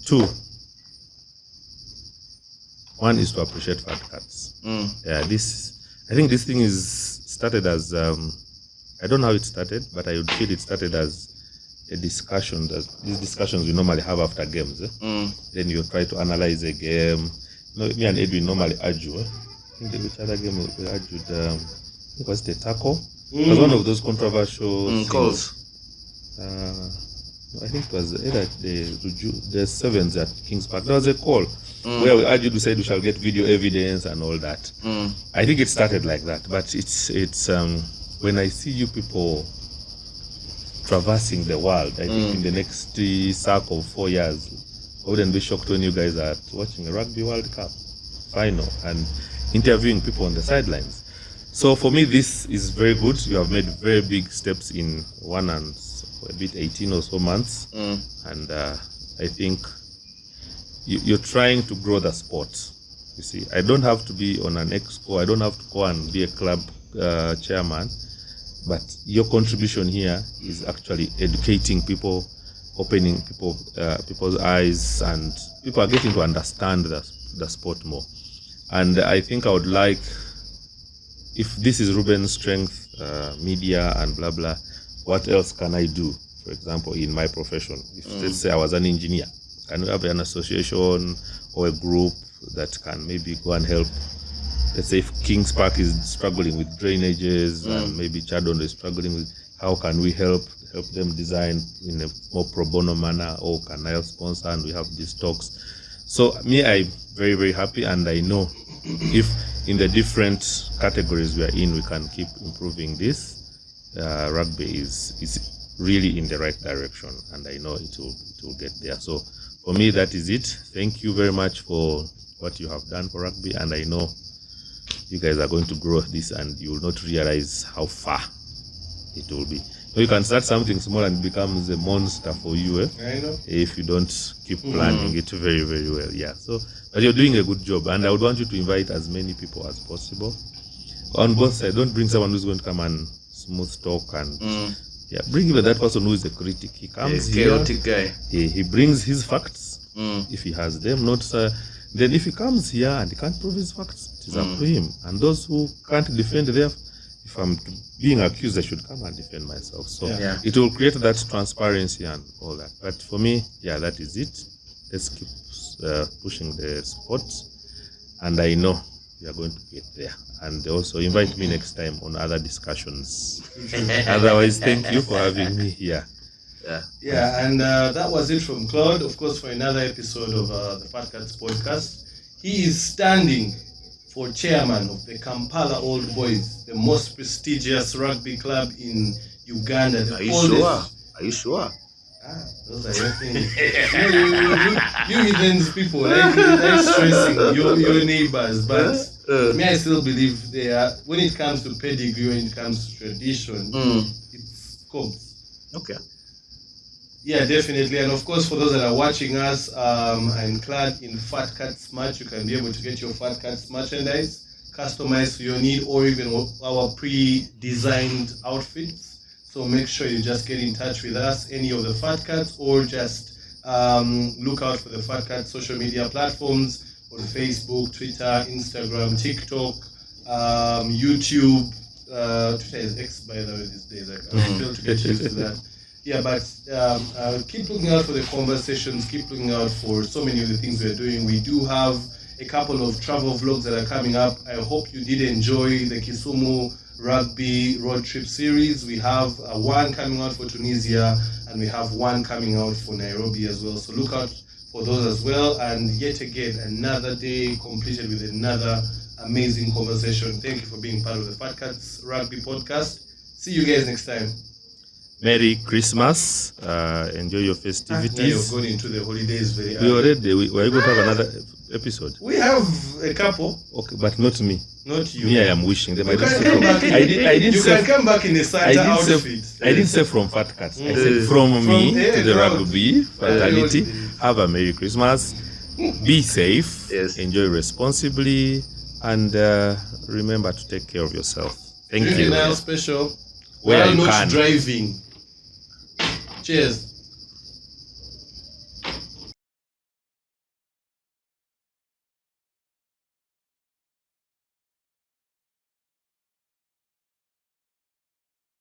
Two. One is to appreciate fat cats. Yeah, I think this thing is started as I don't know how it started, but I would feel it started as a discussion. These discussions we normally have after games. Then you try to analyze a game. Me and Edwin normally argue. I think which other game we argued? I think it was the tackle. It was one of those controversial calls. I think it was either the sevens at Kings Park. There was a call. where we argued, we said we shall get video evidence and all that. I think it started like that, but it's when I see you people traversing the world, I think in the next circle of 4 years, I wouldn't be shocked when you guys are watching a Rugby World Cup final and interviewing people on the sidelines. So for me, this is very good. You have made very big steps in 1 and a bit 18 or so months, and I think you're trying to grow the sport. You see, I don't have to be on an exco. I don't have to go and be a club chairman, but your contribution here is actually educating people, opening people's eyes, and people are getting to understand the sport more. And I think I would like, if this is Ruben's strength, media and blah blah, what else can I do? For example, in my profession, if let's say I was an engineer, can we have an association or a group that can maybe go and help? Let's say if Kings Park is struggling with drainages and maybe Chadon is struggling with, how can we help them design in a more pro bono manner, or can I sponsor, and we have these talks. So me, I'm very, very happy, and I know if in the different categories we are in, we can keep improving this, rugby is really in the right direction, and I know it will get there. So for me, that is it. Thank you very much for what you have done for rugby, and I know you guys are going to grow this, and you will not realize how far it will be. So you can start something small and it becomes a monster for you, I know. if you don't keep planning it very, very well. Yeah. So, but you're doing a good job, and I would want you to invite as many people as possible on both sides. Don't bring someone who's going to come and smooth talk and bring even that person who is a critic. He comes here, chaotic guy. he brings his facts if he has them. Not then if he comes here and he can't prove his facts, it is up to him. And those who can't defend their, if I'm being accused, I should come and defend myself. So it will create that transparency and all that. But for me, that is it. Let's keep pushing the sport, and I know we are going to get there. And also invite me next time on other discussions. Otherwise, thank you for having me here. And that was it from Claude, of course, for another episode of the Fat Cats podcast. He is standing for chairman of the Kampala Old Boys, the most prestigious rugby club in Uganda. Are you sure? Are you sure? Those are your things. you heathens people, like stressing your neighbors, but me, I still believe they are. When it comes to pedigree, when it comes to tradition, it's scopes. Okay. Yeah, definitely. And of course, for those that are watching us, I'm clad in Fat Cats merch. You can be able to get your Fat Cats merchandise customized to your need, or even our pre-designed outfits. So make sure you just get in touch with us, any of the Fat Cats, or just look out for the Fat Cats social media platforms on Facebook, Twitter, Instagram, TikTok, YouTube. Twitter is X, by the way, these days. I fail to get used to that. Yeah, but keep looking out for the conversations, keep looking out for so many of the things we're doing. We do have a couple of travel vlogs that are coming up. I hope you did enjoy the Kisumu Rugby Road Trip series. We have one coming out for Tunisia, and we have one coming out for Nairobi as well. So look out for those as well. And yet again, another day completed with another amazing conversation. Thank you for being part of the Fat Cats Rugby podcast. See you guys next time. Merry Christmas. Enjoy your festivities. Now you're going into the holidays very early. We're going to have another episode. We have a couple. Okay, but not me. Not you. Me, I am wishing them. You can come back in a Santa outfit. I didn't say from Fat Cats. I said from me to the rugby fraternity. Have a Merry Christmas. Be safe. Yes. Enjoy responsibly. And remember to take care of yourself. Thank you. Now special. Where While you not can. driving. Cheers.